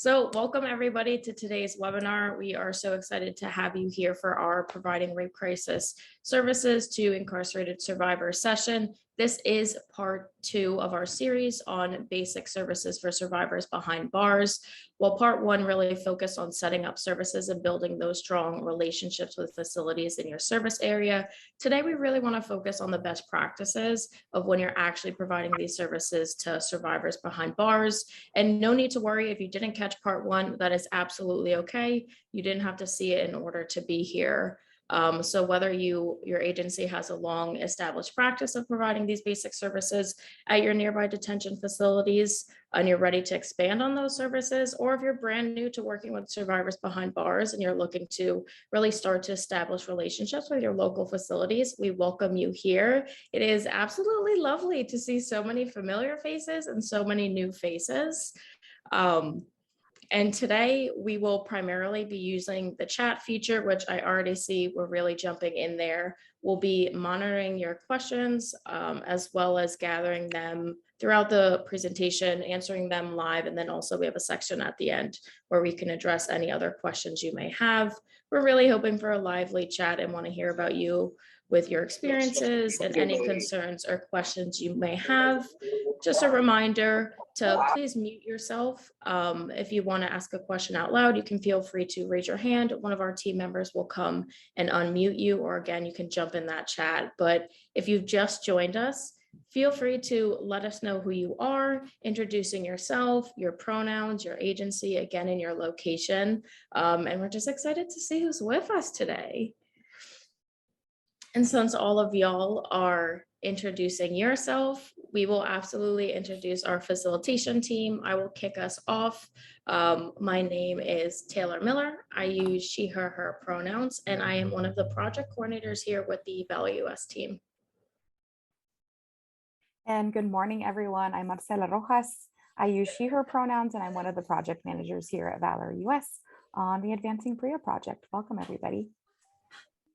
So welcome everybody to today's webinar. We are so excited to have you here for our Providing Rape Crisis Services to Incarcerated Survivors session. This is part 2 of our series on basic services for survivors behind bars. While part 1 really focused on setting up services and building those strong relationships with facilities in your service area, today we really want to focus on the best practices of when you're actually providing these services to survivors behind bars. And no need to worry if you didn't catch part 1, that is absolutely okay. You didn't have to see it in order to be here. So whether your agency has a long established practice of providing these basic services at your nearby detention facilities and you're ready to expand on those services, or if you're brand new to working with survivors behind bars and you're looking to really start to establish relationships with your local facilities, we welcome you here. It is absolutely lovely to see so many familiar faces and so many new faces. And today we will primarily be using the chat feature, which I already see we're really jumping in there. We'll be monitoring your questions as well as gathering them throughout the presentation, answering them live, and then also we have a section at the end where we can address any other questions you may have. We're really hoping for a lively chat and want to hear about you with your experiences and any concerns or questions you may have. Just a reminder to please mute yourself. If you want to ask a question out loud, you can feel free to raise your hand. One of our team members will come and unmute you, or again, you can jump in that chat. But if you've just joined us, feel free to let us know who you are, introducing yourself, your pronouns, your agency, again, and your location. And we're just excited to see who's with us today. And since all of y'all are introducing yourself, we will absolutely introduce our facilitation team. I will kick us off. My name is Taylor Miller. I use she, her pronouns, and I am one of the project coordinators here with the Valor US team. And good morning, everyone. I'm Marcela Rojas. I use she, her pronouns, and I'm one of the project managers here at Valor US on the Advancing PREA project. Welcome, everybody.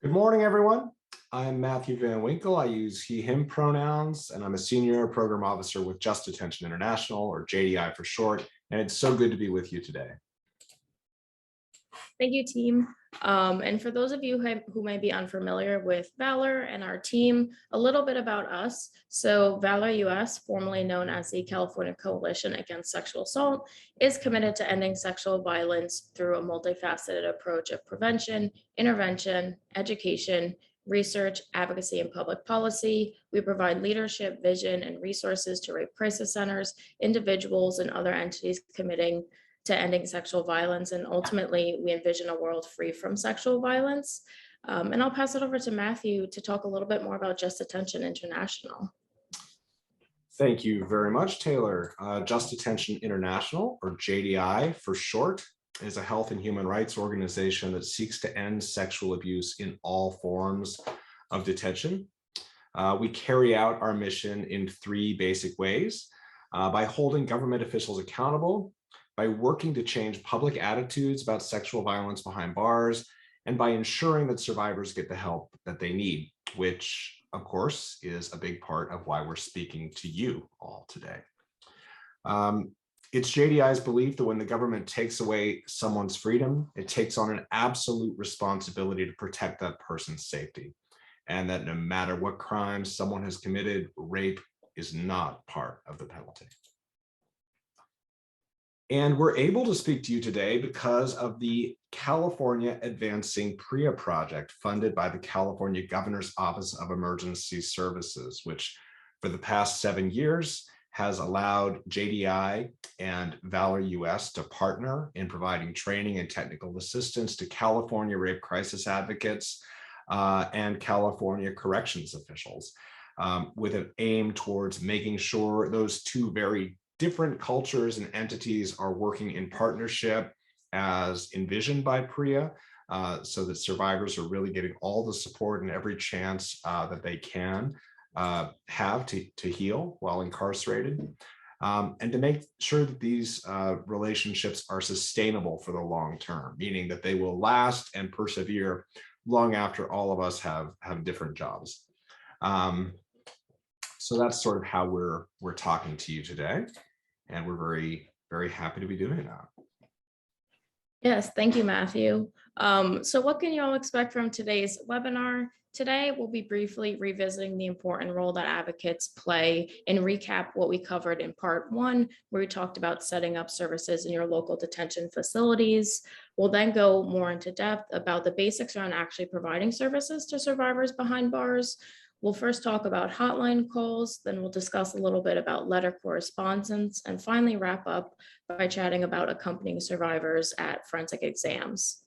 Good morning, everyone. I'm Matthew Van Winkle. I use he, him pronouns, and I'm a senior program officer with Just Detention International, or JDI for short, and it's so good to be with you today. Thank you, team. And for those of you who may be unfamiliar with Valor and our team, a little bit about us. So Valor US, formerly known as the California Coalition Against Sexual Assault, is committed to ending sexual violence through a multifaceted approach of prevention, intervention, education, research, advocacy, and public policy. We provide leadership, vision, and resources to rape crisis centers, individuals, and other entities committing to ending sexual violence. And ultimately, we envision a world free from sexual violence. And I'll pass it over to Matthew to talk a little bit more about Just Detention International. Thank you very much, Taylor. Just Detention International, or JDI for short, is a health and human rights organization that seeks to end sexual abuse in all forms of detention. We carry out our mission in 3 basic ways: by holding government officials accountable, by working to change public attitudes about sexual violence behind bars, and by ensuring that survivors get the help that they need, which, of course, is a big part of why we're speaking to you all today. It's JDI's belief that when the government takes away someone's freedom, it takes on an absolute responsibility to protect that person's safety, and that no matter what crimes someone has committed, rape is not part of the penalty. And we're able to speak to you today because of the California Advancing PREA project funded by the California Governor's Office of Emergency Services, which for the past 7 years has allowed JDI and Valor US to partner in providing training and technical assistance to California rape crisis advocates and California corrections officials, with an aim towards making sure those 2 very different cultures and entities are working in partnership as envisioned by PREA, so that survivors are really getting all the support and every chance that they can have to heal while incarcerated, and to make sure that these relationships are sustainable for the long term, meaning that they will last and persevere long after all of us have different jobs. So that's sort of how we're talking to you today, and we're very, very happy to be doing that. Yes, thank you, Matthew. So what can you all expect from today's webinar? Today, we'll be briefly revisiting the important role that advocates play and recap what we covered in part one, where we talked about setting up services in your local detention facilities. We'll then go more into depth about the basics around actually providing services to survivors behind bars. We'll first talk about hotline calls, then we'll discuss a little bit about letter correspondence, and finally wrap up by chatting about accompanying survivors at forensic exams.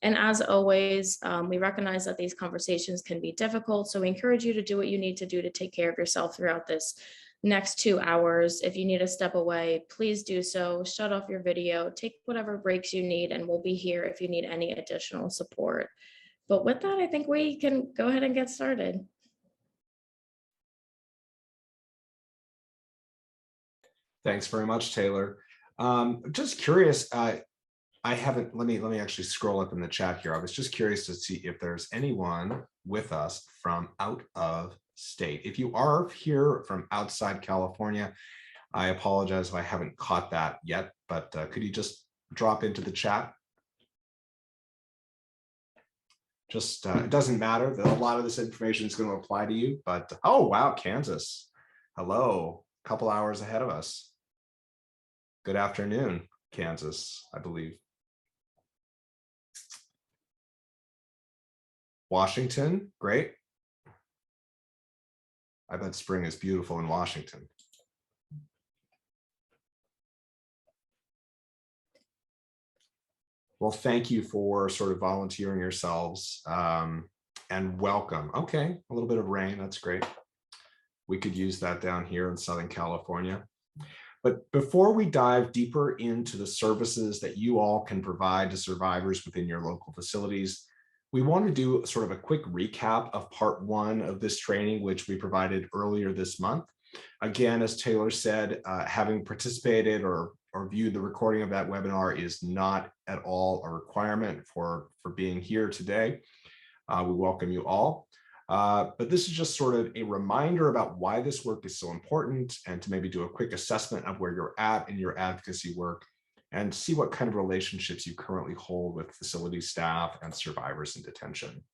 And as always, we recognize that these conversations can be difficult, so we encourage you to do what you need to do to take care of yourself throughout this next 2 hours. If you need to step away, please do so. Shut off your video, take whatever breaks you need, and we'll be here if you need any additional support. But with that, I think we can go ahead and get started. Thanks very much, Taylor. Just curious, I haven't, let me actually scroll up in the chat here. I was just curious to see if there's anyone with us from out of state. If you are here from outside California, I apologize if I haven't caught that yet, but could you just drop into the chat? Just, it doesn't matter that a lot of this information is going to apply to you, but, oh, wow, Kansas. Hello, a couple hours ahead of us. Good afternoon, Kansas, I believe. Washington, great. I bet spring is beautiful in Washington. Well, thank you for sort of volunteering yourselves and welcome. Okay, a little bit of rain, that's great. We could use that down here in Southern California. But before we dive deeper into the services that you all can provide to survivors within your local facilities, we want to do sort of a quick recap of part one of this training, which we provided earlier this month. Again, as Taylor said, having participated or viewed the recording of that webinar is not at all a requirement for being here today. We welcome you all. But this is just sort of a reminder about why this work is so important and to maybe do a quick assessment of where you're at in your advocacy work and see what kind of relationships you currently hold with facility staff and survivors in detention.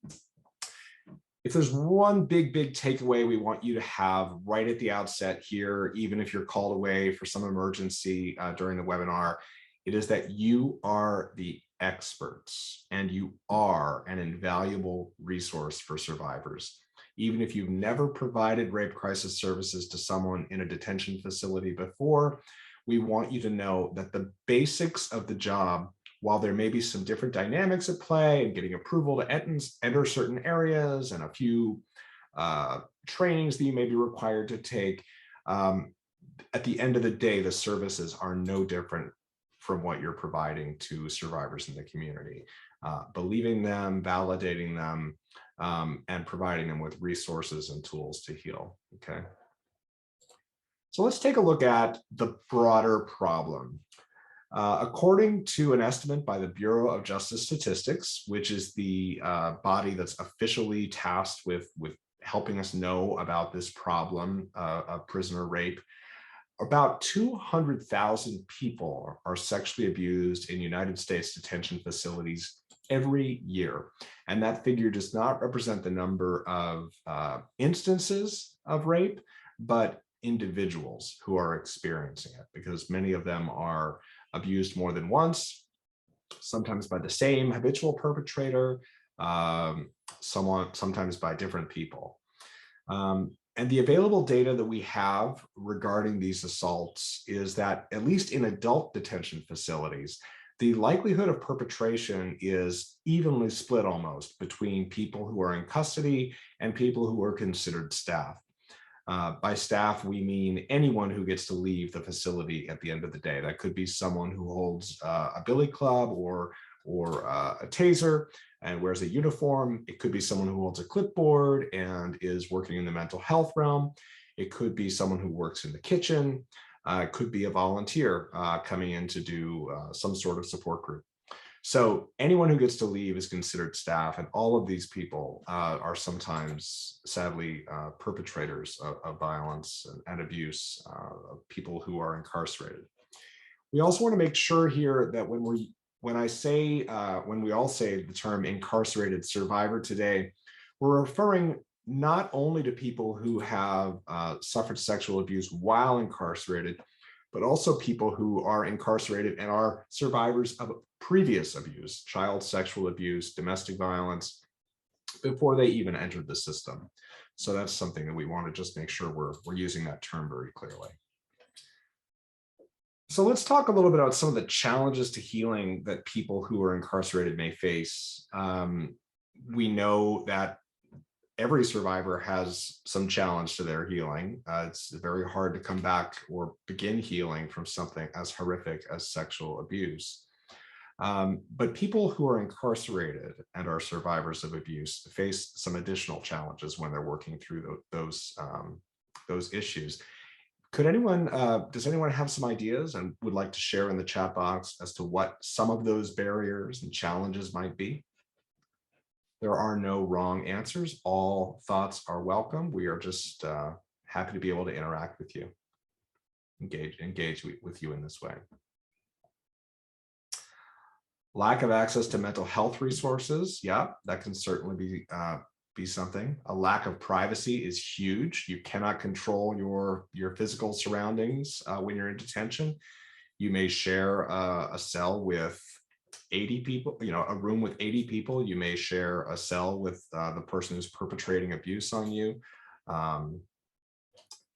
If there's one big takeaway we want you to have right at the outset here, even if you're called away for some emergency during the webinar, it is that you are the experts and you are an invaluable resource for survivors. Even if you've never provided rape crisis services to someone in a detention facility before, we want you to know that the basics of the job, while there may be some different dynamics at play and getting approval to enter certain areas and a few trainings that you may be required to take, at the end of the day, the services are no different from what you're providing to survivors in the community. Believing them, validating them, and providing them with resources and tools to heal, okay? So let's take a look at the broader problem. According to an estimate by the Bureau of Justice Statistics, which is the body that's officially tasked with helping us know about this problem of prisoner rape, about 200,000 people are sexually abused in United States detention facilities every year. And that figure does not represent the number of instances of rape, but individuals who are experiencing it, because many of them are abused more than once, sometimes by the same habitual perpetrator, sometimes by different people. And the available data that we have regarding these assaults is that, at least in adult detention facilities, the likelihood of perpetration is evenly split almost between people who are in custody and people who are considered staff. By staff, we mean anyone who gets to leave the facility at the end of the day. That could be someone who holds a billy club or a taser and wears a uniform. It could be someone who holds a clipboard and is working in the mental health realm. It could be someone who works in the kitchen. It could be a volunteer coming in to do some sort of support group. So anyone who gets to leave is considered staff, and all of these people are sometimes, sadly, perpetrators of violence and abuse, of people who are incarcerated. We also want to make sure here that when we all say the term incarcerated survivor today, we're referring not only to people who have suffered sexual abuse while incarcerated, but also people who are incarcerated and are survivors of previous abuse, child sexual abuse, domestic violence, before they even entered the system. So that's something that we want to just make sure we're using that term very clearly. So let's talk a little bit about some of the challenges to healing that people who are incarcerated may face. We know that every survivor has some challenge to their healing. It's very hard to come back or begin healing from something as horrific as sexual abuse. But people who are incarcerated and are survivors of abuse face some additional challenges when they're working through those issues. Does anyone have some ideas and would like to share in the chat box as to what some of those barriers and challenges might be? There are no wrong answers. All thoughts are welcome. We are just happy to be able to interact with you, engage with you in this way. Lack of access to mental health resources. Yeah, that can certainly be something. A lack of privacy is huge. You cannot control your physical surroundings when you're in detention. You may share a cell with 80 people, a room with 80 people. You may share a cell with the person who's perpetrating abuse on you.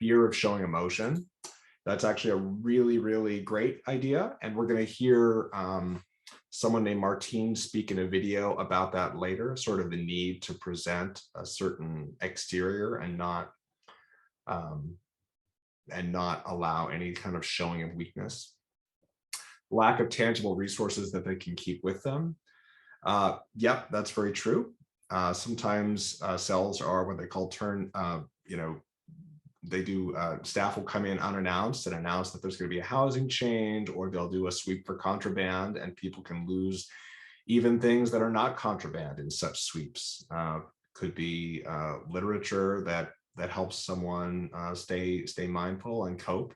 Fear of showing emotion. That's actually a really, really great idea. And we're going to hear someone named Martine speak in a video about that later, sort of the need to present a certain exterior and not allow any kind of showing of weakness. Lack of tangible resources that they can keep with them. Yep, that's very true. Sometimes cells are what they call staff will come in unannounced and announce that there's going to be a housing change, or they'll do a sweep for contraband, and people can lose even things that are not contraband in such sweeps. Could be literature that helps someone stay mindful and cope.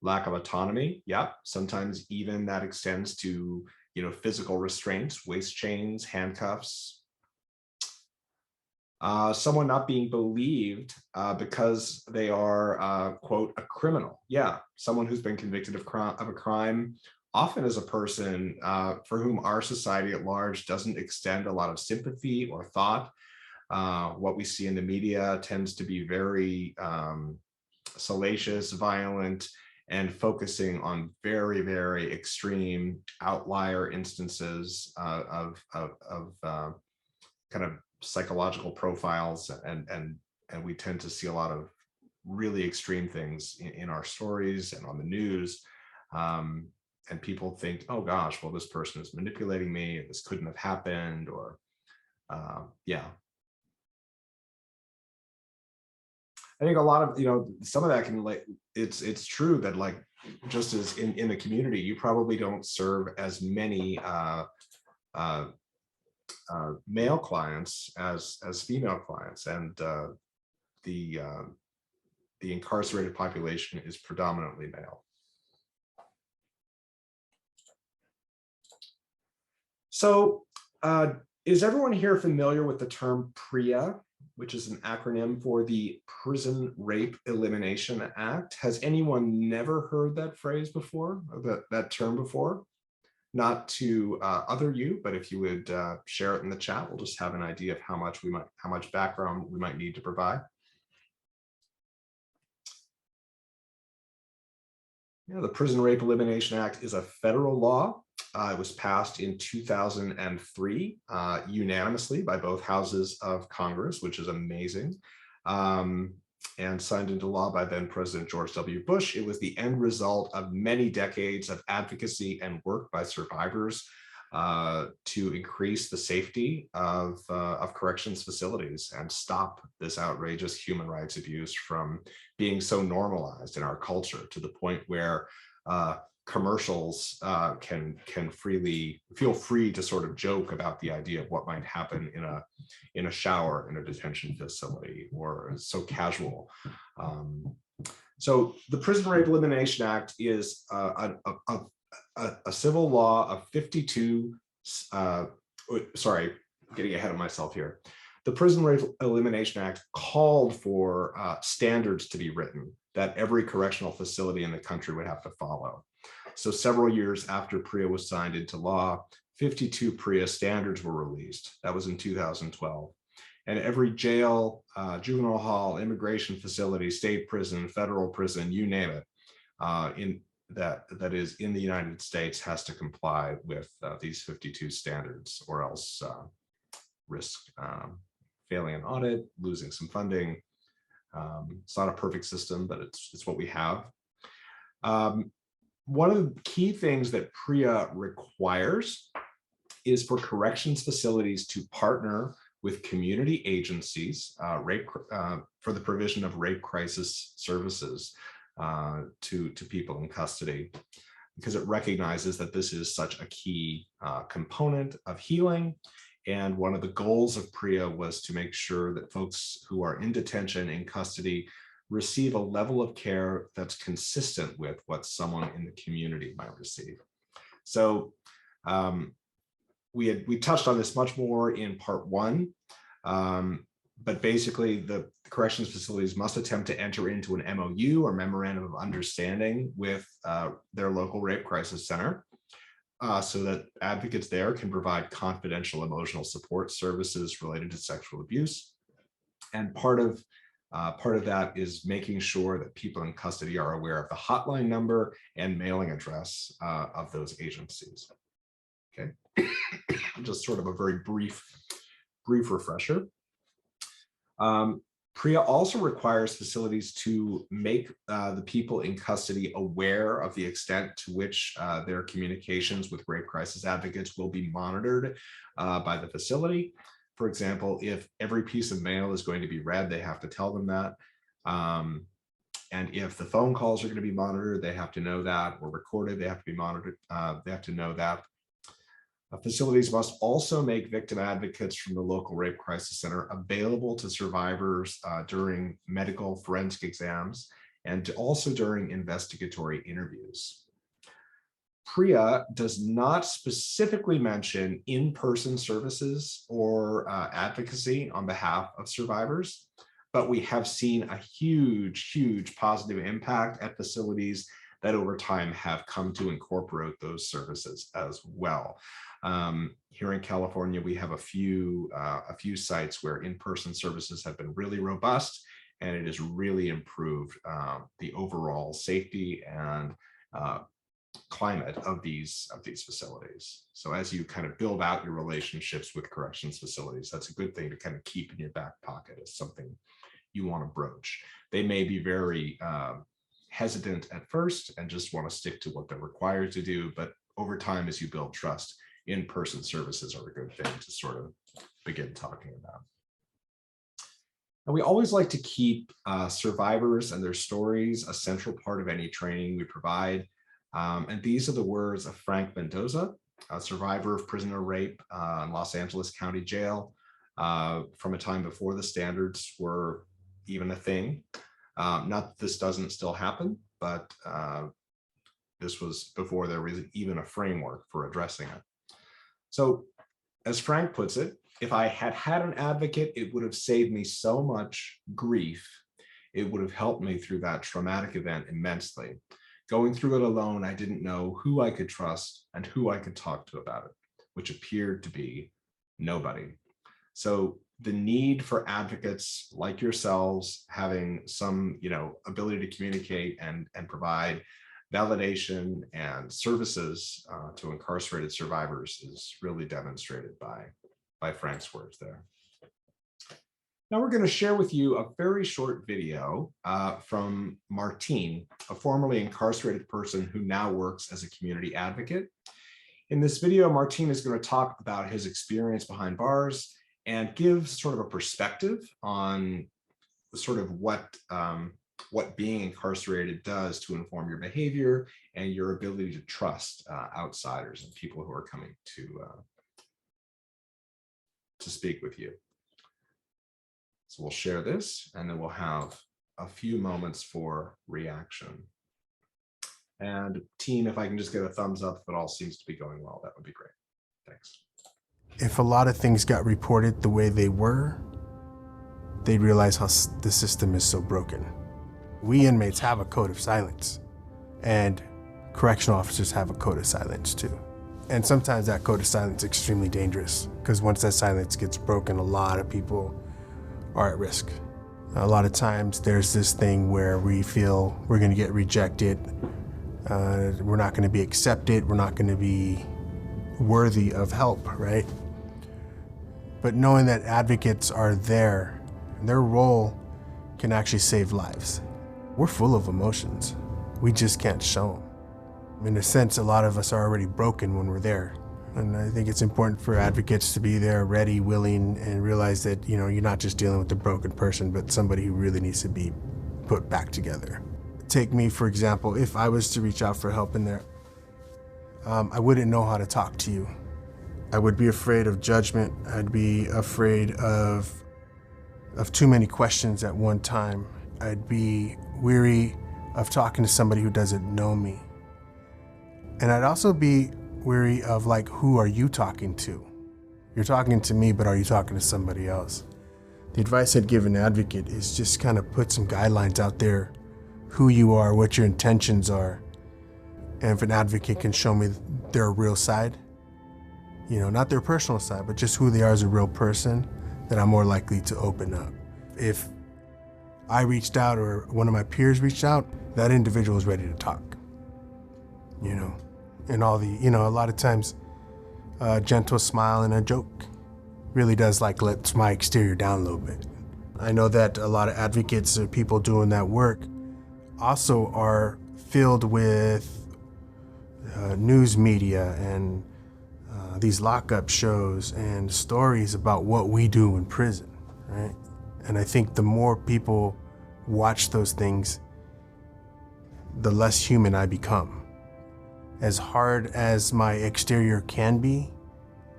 Lack of autonomy. Yeah, sometimes even that extends to physical restraints, waist chains, handcuffs. Someone not being believed because they are, quote, a criminal. Yeah, someone who's been convicted of a crime often is a person for whom our society at large doesn't extend a lot of sympathy or thought. What we see in the media tends to be very salacious, violent, and focusing on very, very extreme outlier instances of kind of psychological profiles, and we tend to see a lot of really extreme things in our stories and on the news, and people think, oh gosh, well, this person is manipulating me, this couldn't have happened, or yeah. I think a lot of some of that can, like, it's true that, like, just as in the community, you probably don't serve as many male clients as female clients, and the incarcerated population is predominantly male. So is everyone here familiar with the term PREA, which is an acronym for the Prison Rape Elimination Act? Has anyone never heard that phrase before, or that term before? Not to other you, but if you would share it in the chat, we'll just have an idea of how much background we might need to provide. Yeah, the Prison Rape Elimination Act is a federal law. It was passed in 2003 unanimously by both houses of Congress, which is amazing, and signed into law by then President George W. Bush. It was the end result of many decades of advocacy and work by survivors to increase the safety of corrections facilities and stop this outrageous human rights abuse from being so normalized in our culture, to the point where commercials can feel free to sort of joke about the idea of what might happen in a shower in a detention facility, or so casual. So the Prison Rape Elimination Act is a civil law of 52, sorry, getting ahead of myself here. The Prison Rape Elimination Act called for standards to be written that every correctional facility in the country would have to follow. So several years after PREA was signed into law, 52 PREA standards were released. That was in 2012. And every jail, juvenile hall, immigration facility, state prison, federal prison, you name it, that is in the United States has to comply with these 52 standards, or else risk failing an audit, losing some funding. It's not a perfect system, but it's what we have. One of the key things that PREA requires is for corrections facilities to partner with community agencies for the provision of rape crisis services to people in custody, because it recognizes that this is such a key component of healing. And one of the goals of PREA was to make sure that folks who are in detention, in custody, receive a level of care that's consistent with what someone in the community might receive. So we touched on this much more in part one, but basically the corrections facilities must attempt to enter into an MOU, or memorandum of understanding, with their local rape crisis center, so that advocates there can provide confidential emotional support services related to sexual abuse. And part of that is making sure that people in custody are aware of the hotline number and mailing address of those agencies. Okay, just sort of a very brief refresher. PREA also requires facilities to make the people in custody aware of the extent to which their communications with rape crisis advocates will be monitored by the facility. For example, if every piece of mail is going to be read, they have to tell them that. And if the phone calls are going to be monitored, they have to know that, or recorded, they have to be monitored. They have to know that. Facilities must also make victim advocates from the local rape crisis center available to survivors during medical forensic exams, and also during investigatory interviews. PREA does not specifically mention in-person services or advocacy on behalf of survivors, but we have seen a huge positive impact at facilities that over time have come to incorporate those services as well. Here in California, we have a few sites where in-person services have been really robust, and it has really improved the overall safety and climate of these facilities. So as you kind of build out your relationships with corrections facilities, that's a good thing to kind of keep in your back pocket as something you want to broach. They may be very hesitant at first and just want to stick to what they're required to do, but over time, as you build trust, in-person services are a good thing to sort of begin talking about. And we always like to keep survivors and their stories a central part of any training we provide. And these are the words of Frank Mendoza, a survivor of prisoner rape in Los Angeles County Jail from a time before the standards were even a thing. Not that this doesn't still happen, but this was before there was even a framework for addressing it. So as Frank puts it, if I had had an advocate, it would have saved me so much grief. It would have helped me through that traumatic event immensely. Going through it alone, I didn't know who I could trust and who I could talk to about it, which appeared to be nobody. So the need for advocates like yourselves having some, ability to communicate and provide validation and services to incarcerated survivors is really demonstrated by Frank's words there. Now we're going to share with you a very short video from Martine, a formerly incarcerated person who now works as a community advocate. In this video, Martine is going to talk about his experience behind bars and give sort of a perspective on sort of what being incarcerated does to inform your behavior and your ability to trust outsiders and people who are coming to speak with you. So we'll share this, and then we'll have a few moments for reaction. And team, if I can just get a thumbs up if it all seems to be going well, that would be great. Thanks. If a lot of things got reported the way they were, they'd realize how the system is so broken. We inmates have a code of silence, and correctional officers have a code of silence too. And sometimes that code of silence is extremely dangerous, because once that silence gets broken, a lot of people are at risk. A lot of times there's this thing where we feel we're going to get rejected, we're not going to be accepted, we're not going to be worthy of help, right? But knowing that advocates are there, their role can actually save lives. We're full of emotions. We just can't show them. In a sense, a lot of us are already broken when we're there. And I think it's important for advocates to be there, ready, willing, and realize that, you're not just dealing with a broken person, but somebody who really needs to be put back together. Take me, for example, if I was to reach out for help in there, I wouldn't know how to talk to you. I would be afraid of judgment. I'd be afraid of too many questions at one time. I'd be weary of talking to somebody who doesn't know me. And I'd also be weary of, who are you talking to? You're talking to me, but are you talking to somebody else? The advice I'd give an advocate is just kind of put some guidelines out there, who you are, what your intentions are. And if an advocate can show me their real side, not their personal side, but just who they are as a real person, then I'm more likely to open up. If I reached out or one of my peers reached out, that individual is ready to talk, and all the, a lot of times a gentle smile and a joke really does lets my exterior down a little bit. I know that a lot of advocates or people doing that work also are filled with news media and these lockup shows and stories about what we do in prison, right? And I think the more people watch those things, the less human I become. As hard as my exterior can be,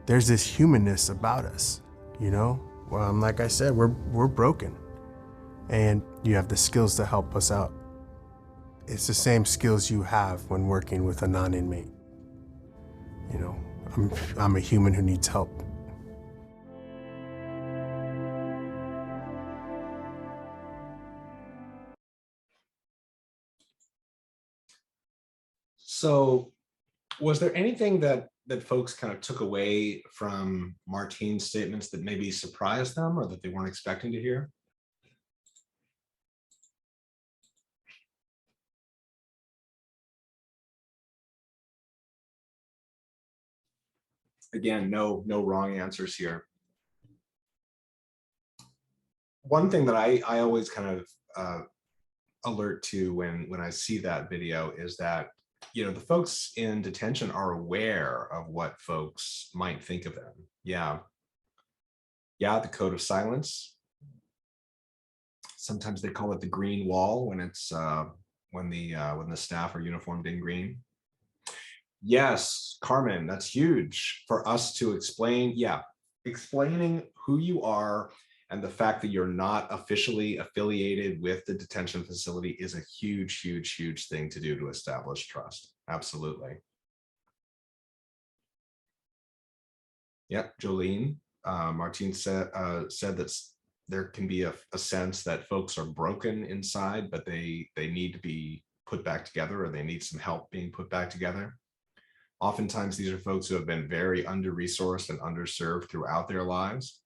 there's this humanness about us, Well, like I said, we're broken, and you have the skills to help us out. It's the same skills you have when working with a non-inmate. I'm a human who needs help. So was there anything that folks kind of took away from Martine's statements that maybe surprised them or that they weren't expecting to hear? Again, no wrong answers here. One thing that I always kind of alert to when I see that video is that, the folks in detention are aware of what folks might think of them. Yeah, the code of silence. Sometimes they call it the green wall when it's when the staff are uniformed in green. Yes, Carmen, that's huge for us to explain. Yeah, explaining who you are and the fact that you're not officially affiliated with the detention facility is a huge, huge, huge thing to do to establish trust. Absolutely. Yep, Jolene, Martine said that there can be a sense that folks are broken inside, but they need to be put back together, or they need some help being put back together. Oftentimes, these are folks who have been very under-resourced and underserved throughout their lives.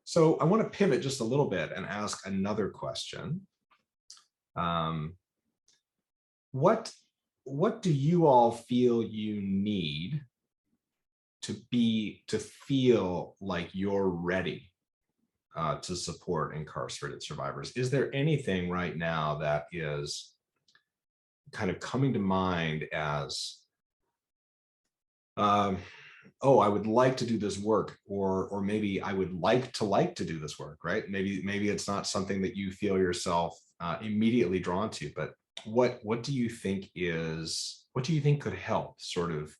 So I want to pivot just a little bit and ask another question. What do you all feel you need to feel like you're ready to support incarcerated survivors? Is there anything right now that is kind of coming to mind as, oh, I would like to do this work, or maybe I would like to do this work, right? Maybe it's not something that you feel yourself immediately drawn to, but what do you think could help sort of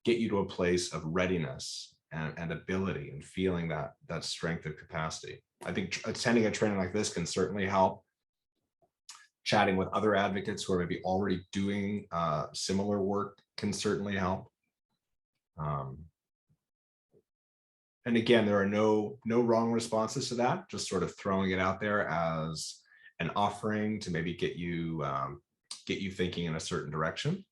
get you to a place of readiness and ability and feeling that strength of capacity. I think attending a training like this can certainly help. Chatting with other advocates who are maybe already doing similar work can certainly help. And again, there are no wrong responses to that, just sort of throwing it out there as an offering to maybe get you thinking in a certain direction.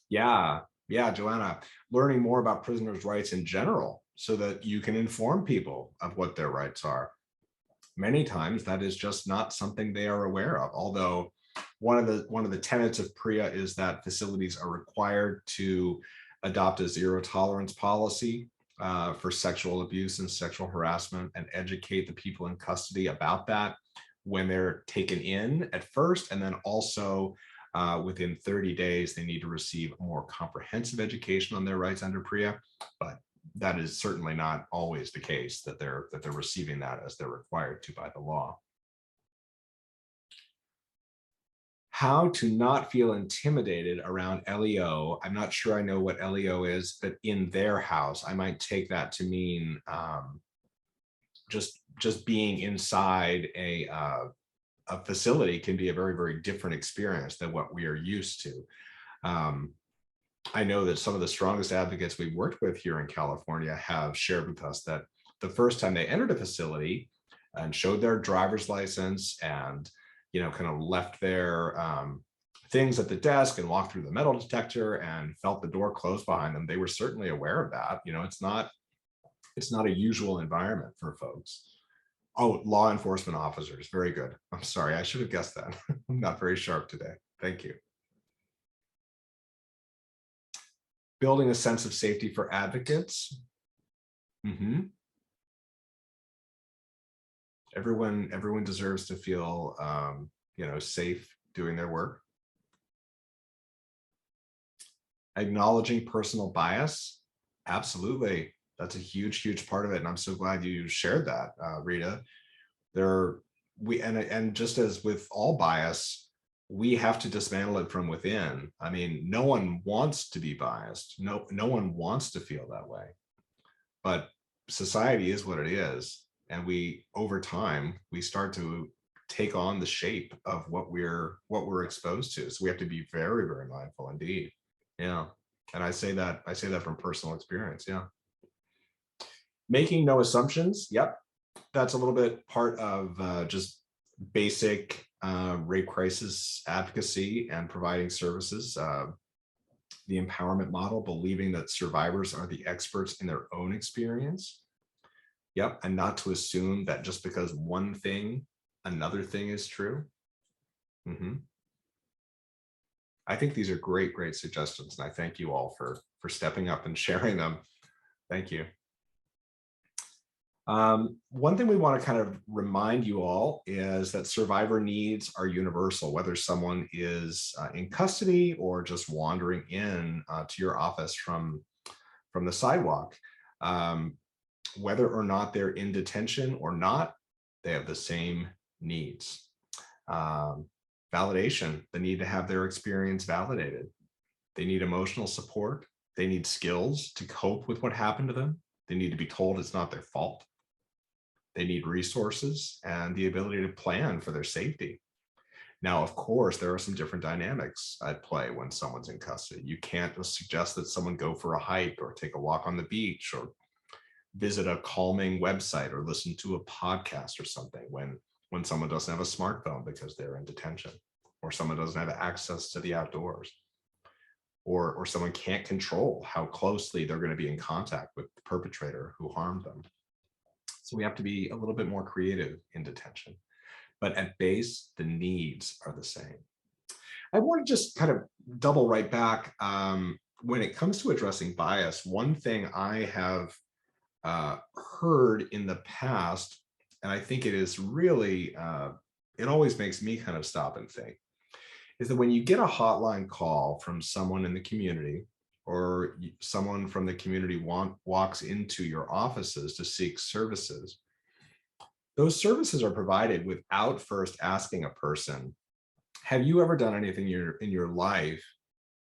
Yeah, Joanna, learning more about prisoners' rights in general so that you can inform people of what their rights are. Many times that is just not something they are aware of, although one of the tenets of PREA is that facilities are required to adopt a zero tolerance policy for sexual abuse and sexual harassment, and educate the people in custody about that when they're taken in at first, and then also within 30 days they need to receive a more comprehensive education on their rights under PREA. But that is certainly not always the case, that they're receiving that as they're required to by the law. How to not feel intimidated around LEO. I'm not sure I know what LEO is, but in their house, I might take that to mean just being inside a facility can be a very, very different experience than what we are used to. I know that some of the strongest advocates we worked with here in California have shared with us that the first time they entered a facility and showed their driver's license and kind of left their things at the desk and walked through the metal detector and felt the door close behind them, they were certainly aware of that. It's not a usual environment for folks. Oh, law enforcement officers. Very good. I'm sorry, I should have guessed that. I'm not very sharp today. Thank you. Building a sense of safety for advocates. Everyone deserves to feel safe doing their work. Acknowledging personal bias. Absolutely. That's a huge part of it. And I'm so glad you shared that, Rita. And just as with all bias, we have to dismantle it from within. I mean, no one wants to be biased. No one wants to feel that way. But society is what it is. And over time, we start to take on the shape of what we're exposed to. So we have to be very, very mindful indeed. Yeah. And I say that from personal experience. Yeah. Making no assumptions. Yep. That's a little bit part of just basic rape crisis advocacy and providing services. The empowerment model, believing that survivors are the experts in their own experience. Yep. And not to assume that just because one thing, another thing is true. I think these are great suggestions. And I thank you all for stepping up and sharing them. Thank you. One thing we want to kind of remind you all is that survivor needs are universal, whether someone is in custody or just wandering in to your office from the sidewalk. Whether or not they're in detention or not, they have the same needs. Validation, the need to have their experience validated. They need emotional support. They need skills to cope with what happened to them. They need to be told it's not their fault. They need resources and the ability to plan for their safety. Now, of course, there are some different dynamics at play when someone's in custody. You can't just suggest that someone go for a hike or take a walk on the beach or visit a calming website or listen to a podcast or something when someone doesn't have a smartphone because they're in detention, or someone doesn't have access to the outdoors, or someone can't control how closely they're going to be in contact with the perpetrator who harmed them. So we have to be a little bit more creative in detention, but at base, the needs are the same. I want to just kind of double right back. When it comes to addressing bias, one thing I have heard in the past, and I think it is really, it always makes me kind of stop and think, is that when you get a hotline call from someone in the community, or someone from the community walks into your offices to seek services, those services are provided without first asking a person, have you ever done anything in your life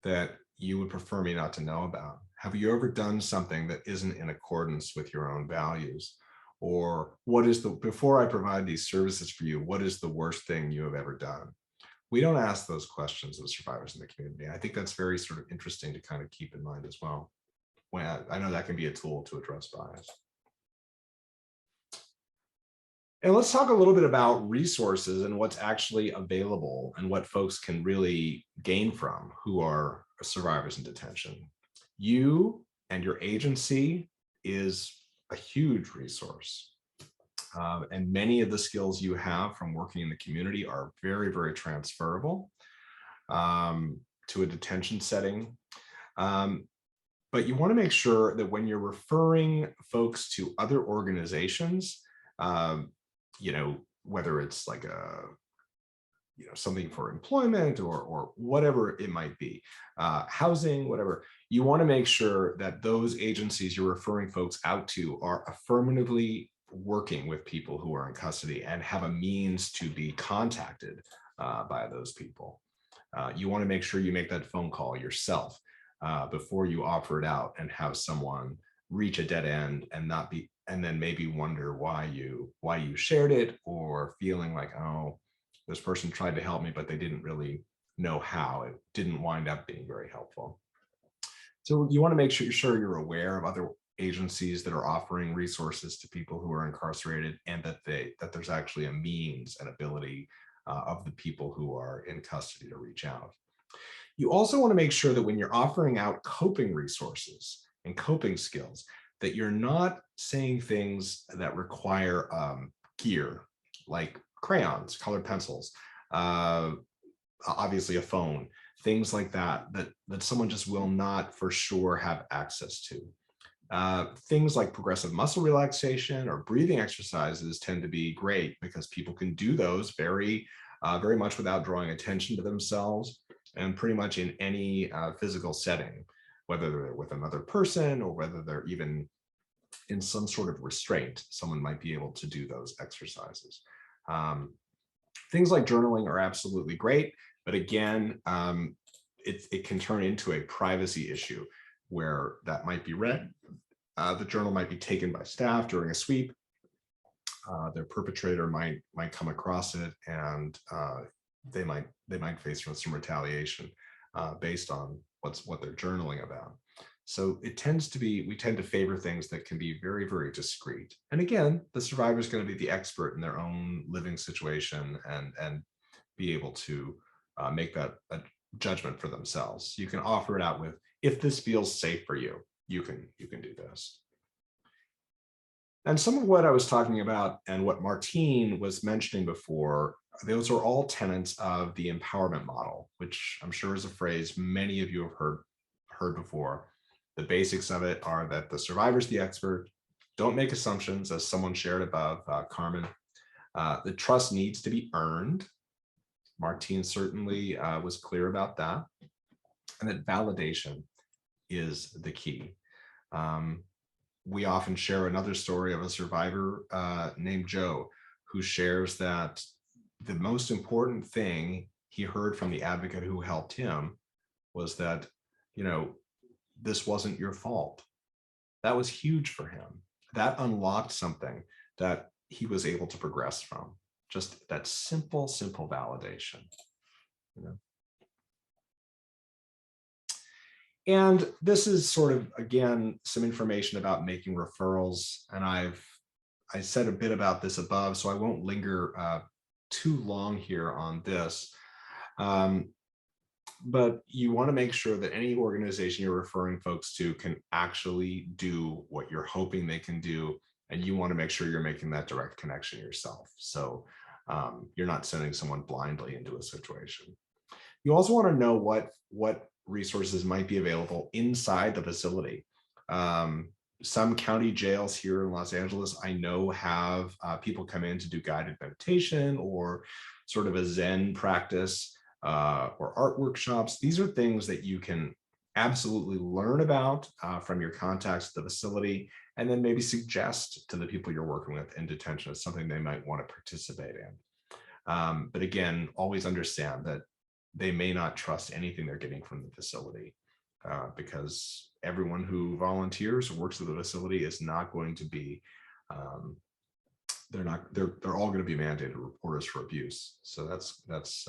that you would prefer me not to know about? Have you ever done something that isn't in accordance with your own values? Or before I provide these services for you, what is the worst thing you have ever done? We don't ask those questions of survivors in the community. I think that's very sort of interesting to kind of keep in mind as well. When I know that can be a tool to address bias. And let's talk a little bit about resources and what's actually available and what folks can really gain from who are survivors in detention. You and your agency is a huge resource. And many of the skills you have from working in the community are very, very transferable to a detention setting. But you want to make sure that when you're referring folks to other organizations, whether it's like something for employment or whatever it might be, housing, whatever, you want to make sure that those agencies you're referring folks out to are affirmatively working with people who are in custody and have a means to be contacted by those people. You want to make sure you make that phone call yourself before you offer it out and have someone reach a dead end and then maybe wonder why you shared it, or feeling like, oh, this person tried to help me, but they didn't really know how. It didn't wind up being very helpful. So you want to make sure you're aware of other agencies that are offering resources to people who are incarcerated, and that there's actually a means and ability of the people who are in custody to reach out. You also want to make sure that when you're offering out coping resources and coping skills, that you're not saying things that require gear, like crayons, colored pencils, obviously a phone, things like that someone just will not for sure have access to. Things like progressive muscle relaxation or breathing exercises tend to be great because people can do those very much without drawing attention to themselves, and pretty much in any physical setting, whether they're with another person or whether they're even in some sort of restraint, someone might be able to do those exercises. Things like journaling are absolutely great, but again, it can turn into a privacy issue where that might be read. The journal might be taken by staff during a sweep. Their perpetrator might come across it, and they might face some retaliation based on what they're journaling about. So we tend to favor things that can be very, very discreet. And again, the survivor is going to be the expert in their own living situation and be able to make that a judgment for themselves. You can offer it out with, if this feels safe for you, you can do this. And some of what I was talking about and what Martine was mentioning before, those are all tenets of the empowerment model, which I'm sure is a phrase many of you have heard before. The basics of it are that the survivor is the expert. Don't make assumptions, as someone shared above, Carmen. The trust needs to be earned. Martine certainly was clear about that. And that validation is the key. We often share another story of a survivor named Joe, who shares that the most important thing he heard from the advocate who helped him was that, this wasn't your fault. That was huge for him. That unlocked something that he was able to progress from. Just that simple validation. And this is sort of, again, some information about making referrals. And I said a bit about this above, so I won't linger too long here on this. But you want to make sure that any organization you're referring folks to can actually do what you're hoping they can do. And you want to make sure you're making that direct connection yourself. So you're not sending someone blindly into a situation. You also want to know what resources might be available inside the facility. Some county jails here in Los Angeles, I know, have people come in to do guided meditation or sort of a Zen practice or art workshops. These are things that you can absolutely learn about from your contacts at the facility, and then maybe suggest to the people you're working with in detention as something they might want to participate in. But again, always understand that they may not trust anything they're getting from the facility. because everyone who volunteers or works at the facility is not going to be, they're all going to be mandated reporters for abuse. So that's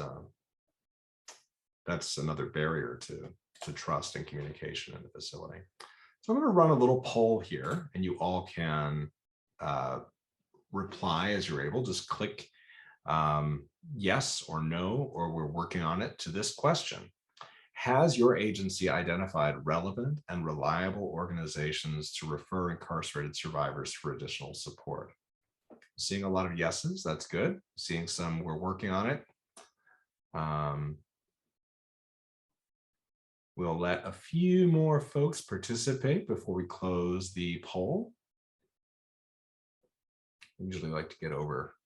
another barrier to trust and communication in the facility. So I'm going to run a little poll here, and you all can reply as you're able. Just click yes or no, or we're working on it, to this question. Has your agency identified relevant and reliable organizations to refer incarcerated survivors for additional support? Seeing a lot of yeses, that's good. Seeing some, we're working on it. We'll let a few more folks participate before we close the poll. I usually like to get over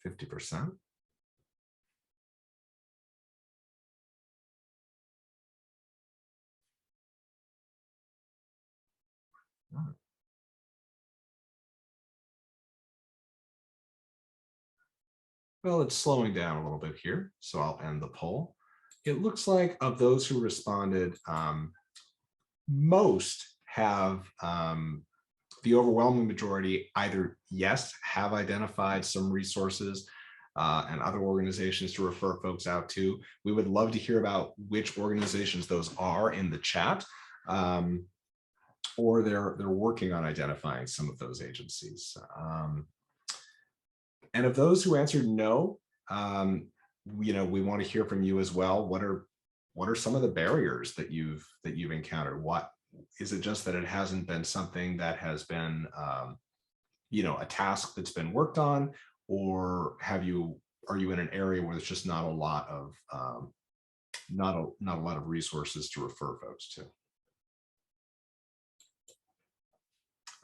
50%. Well, it's slowing down a little bit here, so I'll end the poll. It looks like of those who responded, most have, the overwhelming majority, either yes, have identified some resources and other organizations to refer folks out to. We would love to hear about which organizations those are in the chat, or they're working on identifying some of those agencies. And of those who answered no, we want to hear from you as well. What are some of the barriers that you've encountered? What is it, just that it hasn't been something that has been a task that's been worked on, or are you in an area where there's just not a lot of resources to refer folks to?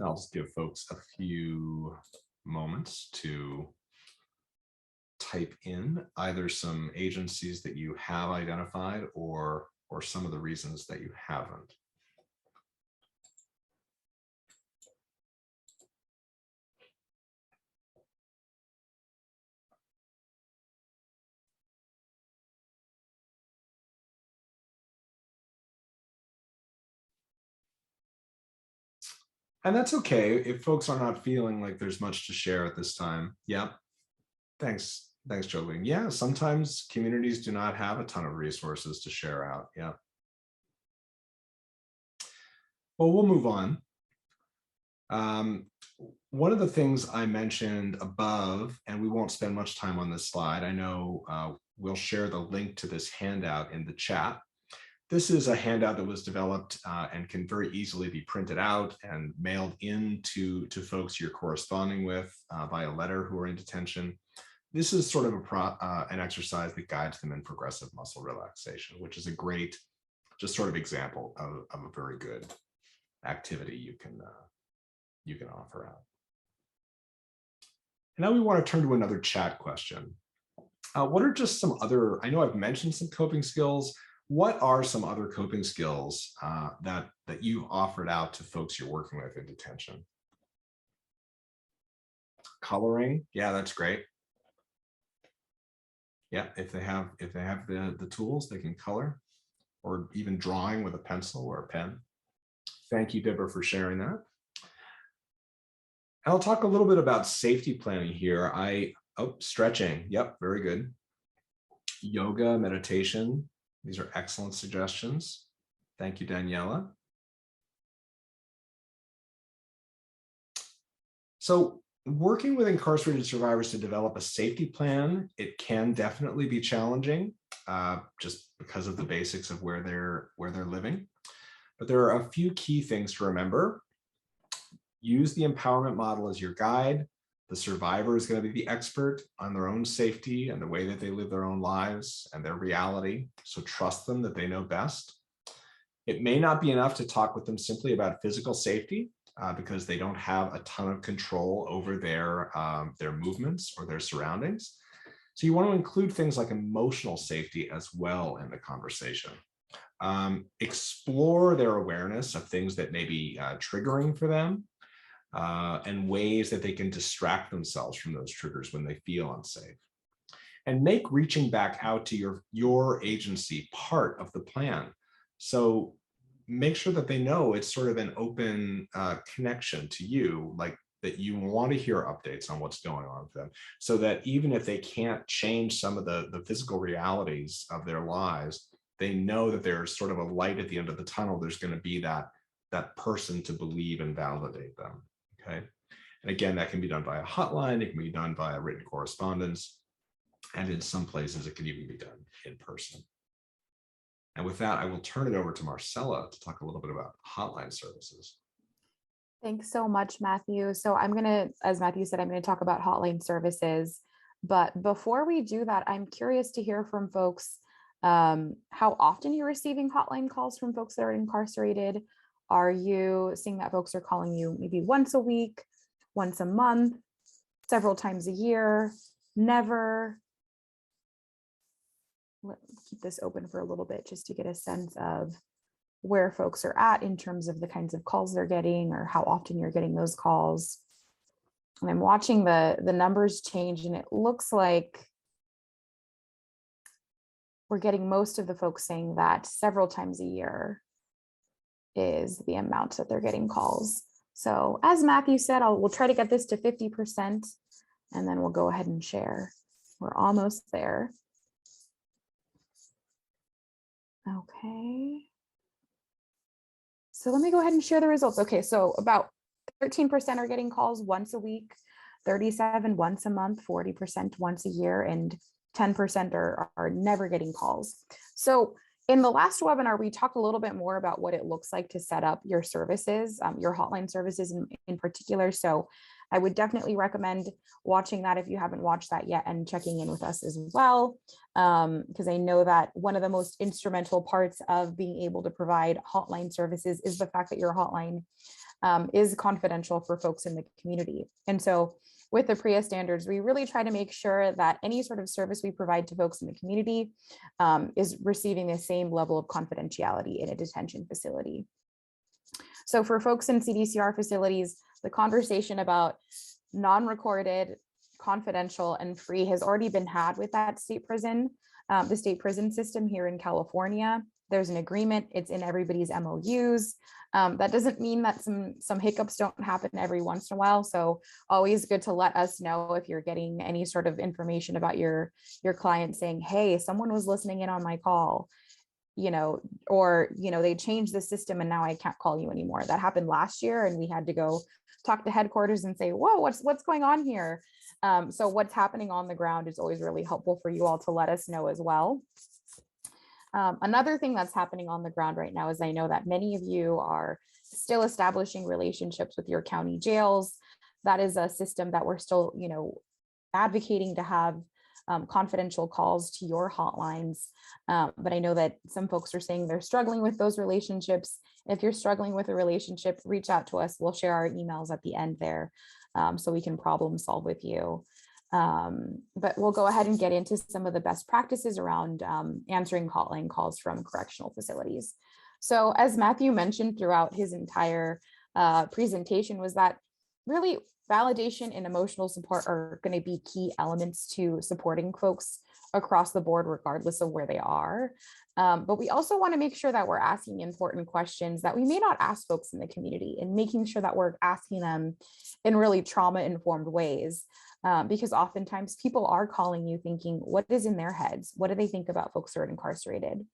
I'll just give folks a few moments to type in either some agencies that you have identified or some of the reasons that you haven't. And that's okay if folks are not feeling like there's much to share at this time. Yeah. Thanks, Jolene. Yeah, sometimes communities do not have a ton of resources to share out. Yeah. Well, we'll move on. One of the things I mentioned above, and we won't spend much time on this slide, I know we'll share the link to this handout in the chat. This is a handout that was developed and can very easily be printed out and mailed in to folks you're corresponding with via letter who are in detention. This is sort of an exercise that guides them in progressive muscle relaxation, which is a great, just sort of example of a very good activity you can offer out. And now we want to turn to another chat question. What are just some other, I know I've mentioned some coping skills. What are some other coping skills that you've offered out to folks you're working with in detention? Coloring, yeah, that's great. Yeah, if they have the tools, they can color, or even drawing with a pencil or a pen. Thank you, Deborah, for sharing that. I'll talk a little bit about safety planning here. Stretching. Yep, very good. Yoga, meditation. These are excellent suggestions. Thank you, Daniela. So working with incarcerated survivors to develop a safety plan, it can definitely be challenging just because of the basics of where they're living. But there are a few key things to remember. Use the empowerment model as your guide. The survivor is going to be the expert on their own safety and the way that they live their own lives and their reality. So trust them that they know best. It may not be enough to talk with them simply about physical safety because they don't have a ton of control over their movements or their surroundings. So you want to include things like emotional safety as well in the conversation. Explore their awareness of things that may be triggering for them. And ways that they can distract themselves from those triggers when they feel unsafe. And make reaching back out to your agency part of the plan. So make sure that they know it's sort of an open connection to you, like that you want to hear updates on what's going on with them, so that even if they can't change some of the physical realities of their lives, they know that there's sort of a light at the end of the tunnel. There's going to be that person to believe and validate them. Okay. And again, that can be done by a hotline. It can be done by a written correspondence. And in some places, it can even be done in person. And with that, I will turn it over to Marcella to talk a little bit about hotline services. Thanks so much, Matthew. So I'm going to, as Matthew said, I'm going to talk about hotline services. But before we do that, I'm curious to hear from folks how often you're receiving hotline calls from folks that are incarcerated. Are you seeing that folks are calling you maybe once a week, once a month, several times a year, never? Let's keep this open for a little bit just to get a sense of where folks are at in terms of the kinds of calls they're getting or how often you're getting those calls. And I'm watching the numbers change, and it looks like we're getting most of the folks saying that several times a year is the amount that they're getting calls. So as Matthew said, we'll try to get this to 50%, and then we'll go ahead and share. We're almost there. Okay. So let me go ahead and share the results. Okay, so about 13% are getting calls once a week, 37% once a month, 40% once a year, and 10% are never getting calls. So in the last webinar, we talked a little bit more about what it looks like to set up your services, your hotline services in particular. So I would definitely recommend watching that if you haven't watched that yet, and checking in with us as well, because I know that one of the most instrumental parts of being able to provide hotline services is the fact that your hotline is confidential for folks in the community. And so with the PREA standards, we really try to make sure that any sort of service we provide to folks in the community is receiving the same level of confidentiality in a detention facility. So for folks in CDCR facilities, the conversation about non-recorded, confidential, and free has already been had with that state prison, the state prison system here in California. There's an agreement, it's in everybody's MOUs. That doesn't mean that some hiccups don't happen every once in a while. So always good to let us know if you're getting any sort of information about your client saying, hey, someone was listening in on my call, or, they changed the system and now I can't call you anymore. That happened last year, and we had to go talk to headquarters and say, whoa, what's going on here? So what's happening on the ground is always really helpful for you all to let us know as well. Another thing that's happening on the ground right now is I know that many of you are still establishing relationships with your county jails. That is a system that we're still, advocating to have confidential calls to your hotlines. But I know that some folks are saying they're struggling with those relationships. If you're struggling with a relationship, reach out to us. We'll share our emails at the end there, so we can problem solve with you. But we'll go ahead and get into some of the best practices around answering hotline calls from correctional facilities. So as Matthew mentioned throughout his entire presentation, was that really validation and emotional support are going to be key elements to supporting folks across the board, regardless of where they are. But we also want to make sure that we're asking important questions that we may not ask folks in the community, and making sure that we're asking them in really trauma-informed ways. Because oftentimes people are calling you thinking, what is in their heads? What do they think about folks who are incarcerated?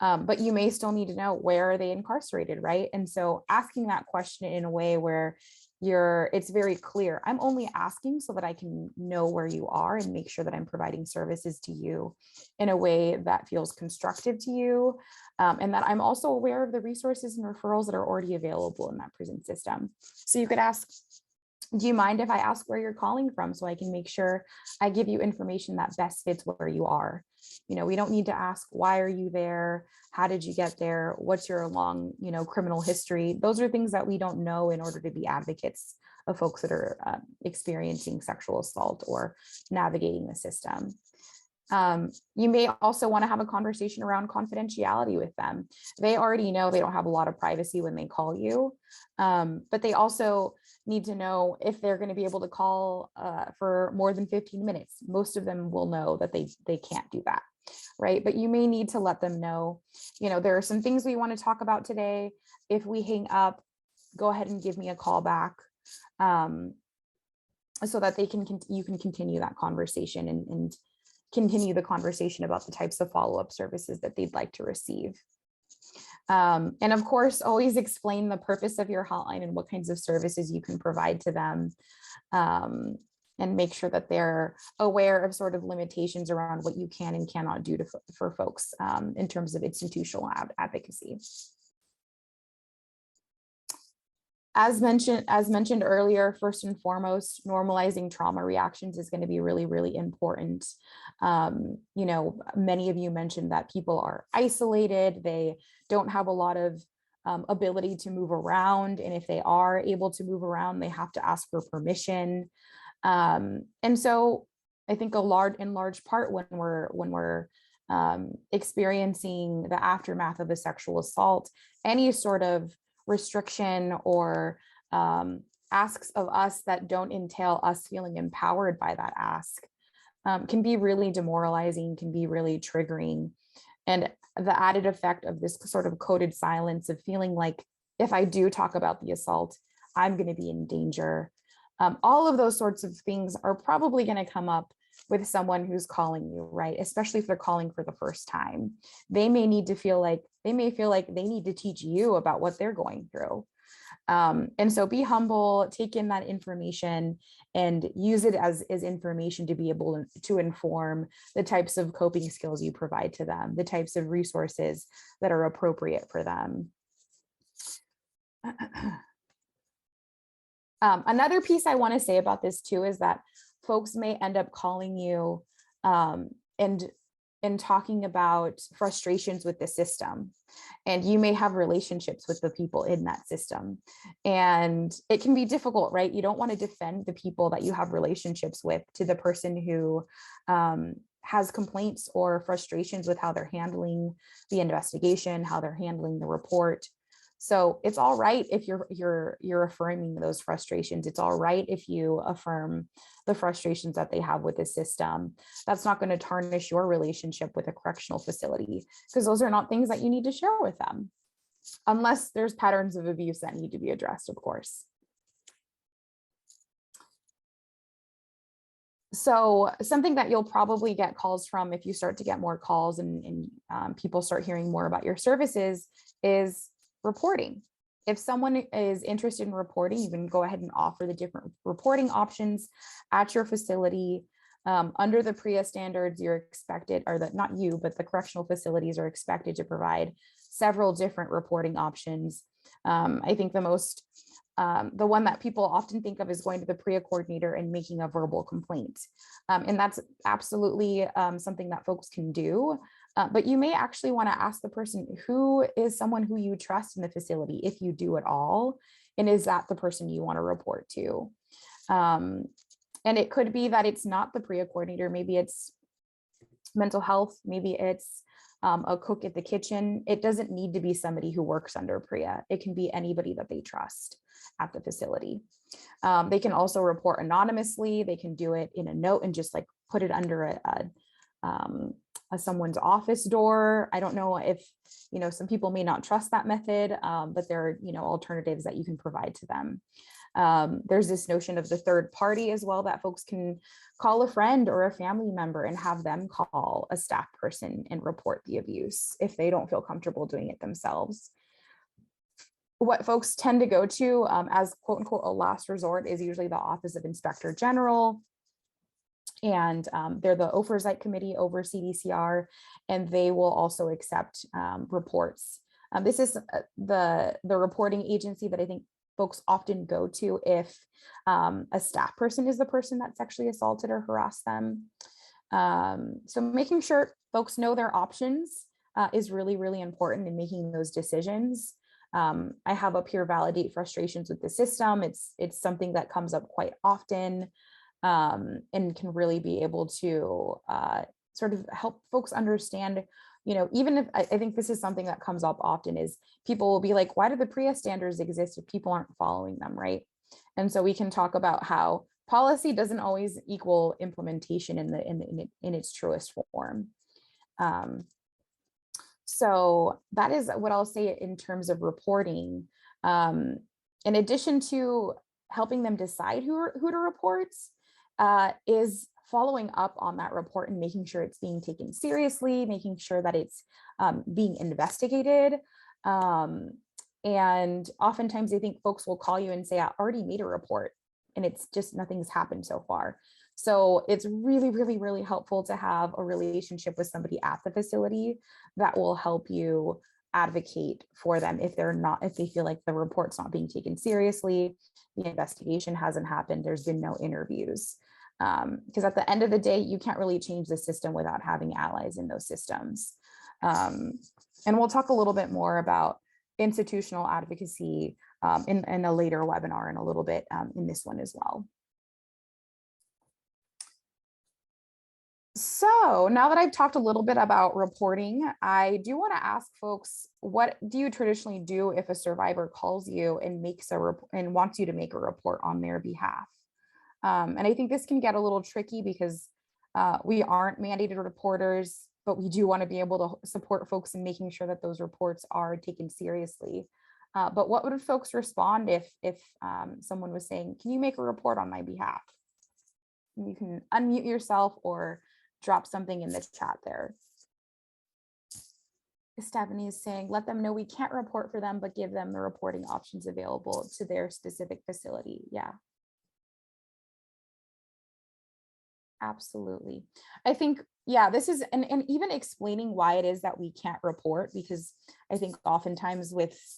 But you may still need to know, where are they incarcerated, right? And so asking that question in a way where it's very clear. I'm only asking so that I can know where you are and make sure that I'm providing services to you in a way that feels constructive to you. And that I'm also aware of the resources and referrals that are already available in that prison system. So you could ask, do you mind if I ask where you're calling from, so I can make sure I give you information that best fits where you are? We don't need to ask, why are you there? How did you get there? What's your long, criminal history? Those are things that we don't know in order to be advocates of folks that are experiencing sexual assault or navigating the system. You may also want to have a conversation around confidentiality with them. They already know they don't have a lot of privacy when they call you, but they also need to know if they're going to be able to call for more than 15 minutes. Most of them will know that they can't do that. right? But you may need to let them know, there are some things we want to talk about today. If we hang up, go ahead and give me a call back, so that you can continue that conversation and continue the conversation about the types of follow-up services that they'd like to receive. And of course, always explain the purpose of your hotline and what kinds of services you can provide to them, and make sure that they're aware of sort of limitations around what you can and cannot do for folks in terms of institutional advocacy. As mentioned earlier, first and foremost, normalizing trauma reactions is going to be really, really important. Many of you mentioned that people are isolated. They don't have a lot of ability to move around. And if they are able to move around, they have to ask for permission. And so I think in large part when we're experiencing the aftermath of a sexual assault, any sort of restriction or asks of us that don't entail us feeling empowered by that ask can be really demoralizing, can be really triggering. And the added effect of this sort of coded silence of feeling like if I do talk about the assault, I'm going to be in danger. All of those sorts of things are probably going to come up with someone who's calling you, right? Especially if they're calling for the first time. They may feel like they need to teach you about what they're going through. And so be humble, take in that information and use it as information to be able to inform the types of coping skills you provide to them, the types of resources that are appropriate for them. Another piece I want to say about this too is that folks may end up calling you and talking about frustrations with the system, and you may have relationships with the people in that system, and it can be difficult, right? You don't want to defend the people that you have relationships with to the person who has complaints or frustrations with how they're handling the investigation, how they're handling the report. So it's all right if you're affirming those frustrations. It's all right if you affirm the frustrations that they have with the system. That's not going to tarnish your relationship with a correctional facility, because those are not things that you need to share with them, unless there's patterns of abuse that need to be addressed, of course. So something that you'll probably get calls from if you start to get more calls and people start hearing more about your services is reporting. If someone is interested in reporting, you can go ahead and offer the different reporting options at your facility. Under the PREA standards, you're expected, or that not you, but the correctional facilities are expected to provide several different reporting options. I think the one that people often think of is going to the PREA coordinator and making a verbal complaint. And that's absolutely something that folks can do. But you may actually want to ask the person, who is someone who you trust in the facility, if you do at all, and is that the person you want to report to? And it could be that it's not the PREA coordinator. Maybe it's mental health. Maybe it's a cook at the kitchen. It doesn't need to be somebody who works under PREA. It can be anybody that they trust at the facility. They can also report anonymously. They can do it in a note and just like put it under someone's office door. I don't know if, some people may not trust that method, but there are, alternatives that you can provide to them. There's this notion of the third party as well, that folks can call a friend or a family member and have them call a staff person and report the abuse if they don't feel comfortable doing it themselves. What folks tend to go to as quote unquote a last resort is usually the Office of Inspector General. And they're the oversight committee over CDCR, and they will also accept reports. This is the reporting agency that I think folks often go to if a staff person is the person that sexually assaulted or harassed them. So making sure folks know their options is really, really important in making those decisions. I have up here validate frustrations with the system. It's something that comes up quite often. And can really be able to sort of help folks understand, even if I think this is something that comes up often, is people will be like, why do the PREA standards exist if people aren't following them, right? And so we can talk about how policy doesn't always equal implementation in its truest form. So that is what I'll say in terms of reporting. In addition to helping them decide who to report, is following up on that report and making sure it's being taken seriously, making sure that it's being investigated. And oftentimes I think folks will call you and say, I already made a report, and it's just nothing's happened so far. So it's really, really, really helpful to have a relationship with somebody at the facility that will help you advocate for them if they feel like the report's not being taken seriously, the investigation hasn't happened, there's been no interviews. Because at the end of the day, you can't really change the system without having allies in those systems. And we'll talk a little bit more about institutional advocacy in a later webinar and a little bit in this one as well. So now that I've talked a little bit about reporting, I do want to ask folks, what do you traditionally do if a survivor calls you and wants you to make a report on their behalf? And I think this can get a little tricky because we aren't mandated reporters, but we do want to be able to support folks in making sure that those reports are taken seriously. But what would folks respond if someone was saying, can you make a report on my behalf? You can unmute yourself or drop something in the chat there. Stephanie is saying, let them know we can't report for them, but give them the reporting options available to their specific facility. Yeah. Absolutely. I think, yeah, this is, and even explaining why it is that we can't report, because I think oftentimes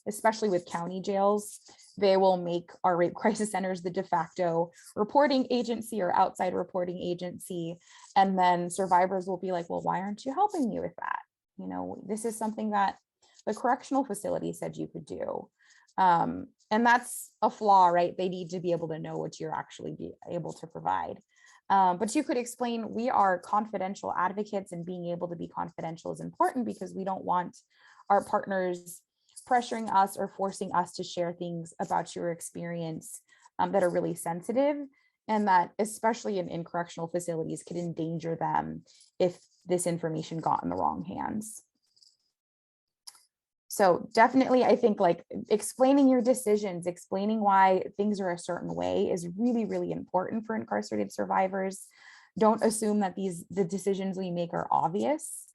especially with county jails, they will make our rape crisis centers the de facto reporting agency or outside reporting agency. And then survivors will be like, well, why aren't you helping me with that? You know, this is something that the correctional facility said you could do. And that's a flaw, right? They need to be able to know what you're actually be able to provide. But you could explain, we are confidential advocates, and being able to be confidential is important because we don't want our partners pressuring us or forcing us to share things about your experience that are really sensitive, and that especially in correctional facilities could endanger them if this information got in the wrong hands. So definitely, I think like explaining your decisions, explaining why things are a certain way is really, really important for incarcerated survivors. Don't assume that the decisions we make are obvious.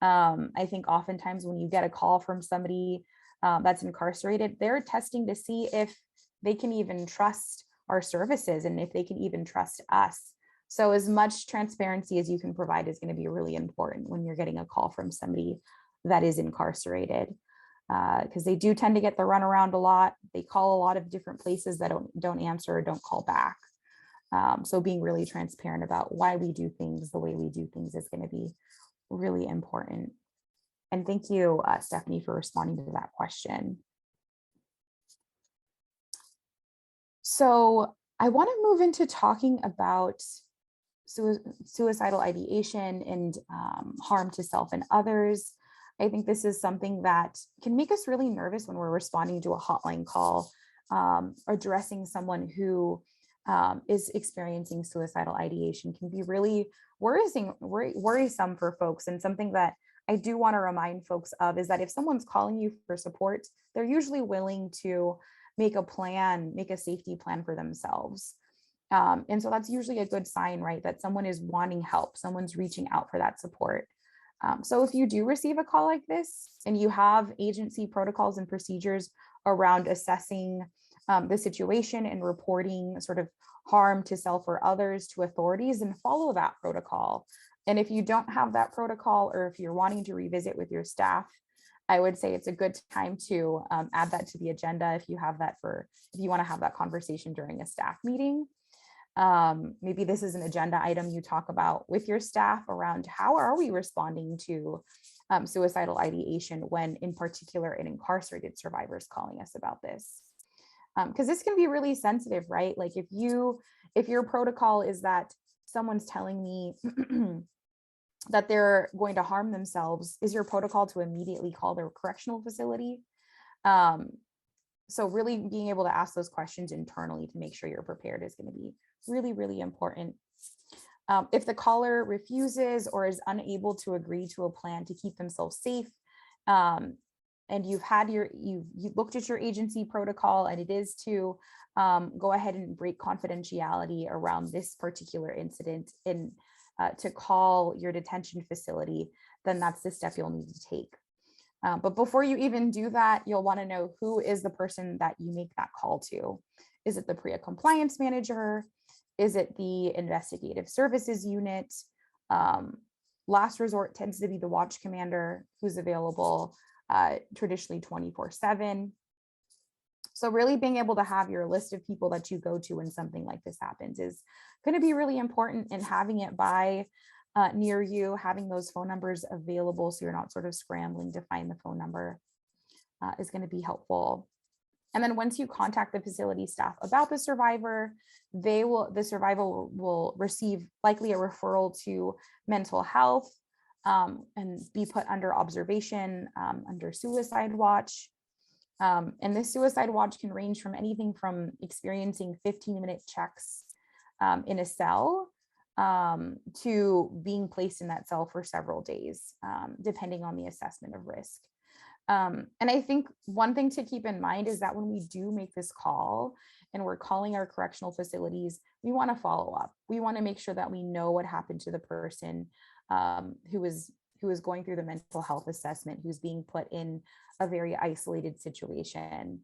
I think oftentimes when you get a call from somebody that's incarcerated, they're testing to see if they can even trust our services and if they can even trust us. So as much transparency as you can provide is going to be really important when you're getting a call from somebody that is incarcerated. Because they do tend to get the runaround a lot. They call a lot of different places that don't answer or don't call back. So being really transparent about why we do things the way we do things is going to be really important. And thank you, Stephanie, for responding to that question. So I want to move into talking about suicidal ideation and harm to self and others. I think this is something that can make us really nervous when we're responding to a hotline call, addressing someone who is experiencing suicidal ideation can be really worrisome for folks. And something that I do want to remind folks of is that if someone's calling you for support, they're usually willing to make a safety plan for themselves. And so that's usually a good sign, right? That someone is wanting help, someone's reaching out for that support. So if you do receive a call like this and you have agency protocols and procedures around assessing the situation and reporting sort of harm to self or others to authorities, then follow that protocol. And if you don't have that protocol, or if you're wanting to revisit with your staff, I would say it's a good time to add that to the agenda if you want to have that conversation during a staff meeting. Maybe this is an agenda item you talk about with your staff around how are we responding to suicidal ideation when in particular an incarcerated survivor is calling us about this. Because this can be really sensitive, right? Like if your protocol is that someone's telling me that they're going to harm themselves, is your protocol to immediately call their correctional facility? So really being able to ask those questions internally to make sure you're prepared is going to be really, really important. If the caller refuses or is unable to agree to a plan to keep themselves safe, and you've looked at your agency protocol and it is to go ahead and break confidentiality around this particular incident and to call your detention facility, then that's the step you'll need to take. But before you even do that, you'll want to know who is the person that you make that call to. Is it the PREA compliance manager? Is it the investigative services unit? Last resort tends to be the watch commander, who's available traditionally 24/7. So really being able to have your list of people that you go to when something like this happens is going to be really important, and having it by near you, having those phone numbers available so you're not sort of scrambling to find the phone number is going to be helpful. And then once you contact the facility staff about the survivor, the survivor will receive likely a referral to mental health and be put under observation under suicide watch. And this suicide watch can range from anything from experiencing 15-minute checks in a cell to being placed in that cell for several days, depending on the assessment of risk. And I think one thing to keep in mind is that when we do make this call and we're calling our correctional facilities, we want to follow up. We want to make sure that we know what happened to the person who is going through the mental health assessment, who's being put in a very isolated situation.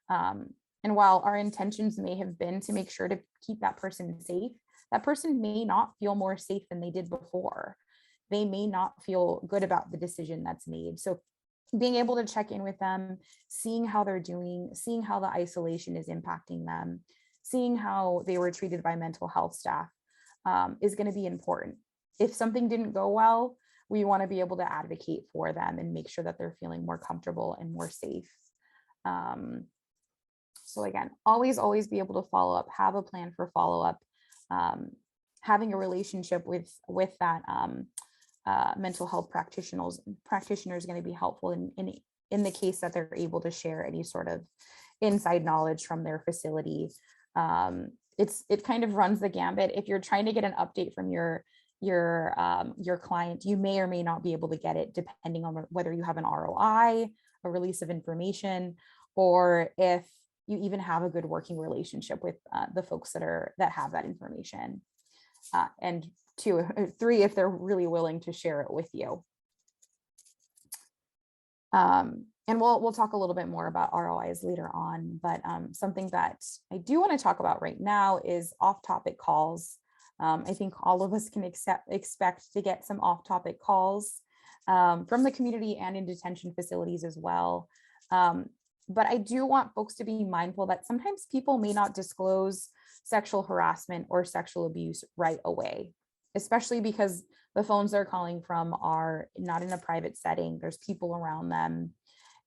And while our intentions may have been to make sure to keep that person safe, that person may not feel more safe than they did before. They may not feel good about the decision that's made. So being able to check in with them, seeing how they're doing, seeing how the isolation is impacting them, seeing how they were treated by mental health staff is going to be important. If something didn't go well, we want to be able to advocate for them and make sure that they're feeling more comfortable and more safe. So again, always be able to follow up, have a plan for follow-up. Having a relationship with that mental health practitioner is going to be helpful in the case that they're able to share any sort of inside knowledge from their facility. It kind of runs the gambit. If you're trying to get an update from your client, you may or may not be able to get it depending on whether you have an ROI, a release of information, or if you even have a good working relationship with the folks that have that information. And 3, if they're really willing to share it with you. And we'll talk a little bit more about ROIs later on, but something that I do want to talk about right now is off-topic calls. I think all of us can expect to get some off-topic calls from the community and in detention facilities as well. But I do want folks to be mindful that sometimes people may not disclose sexual harassment or sexual abuse right away, especially because the phones they're calling from are not in a private setting. There's people around them.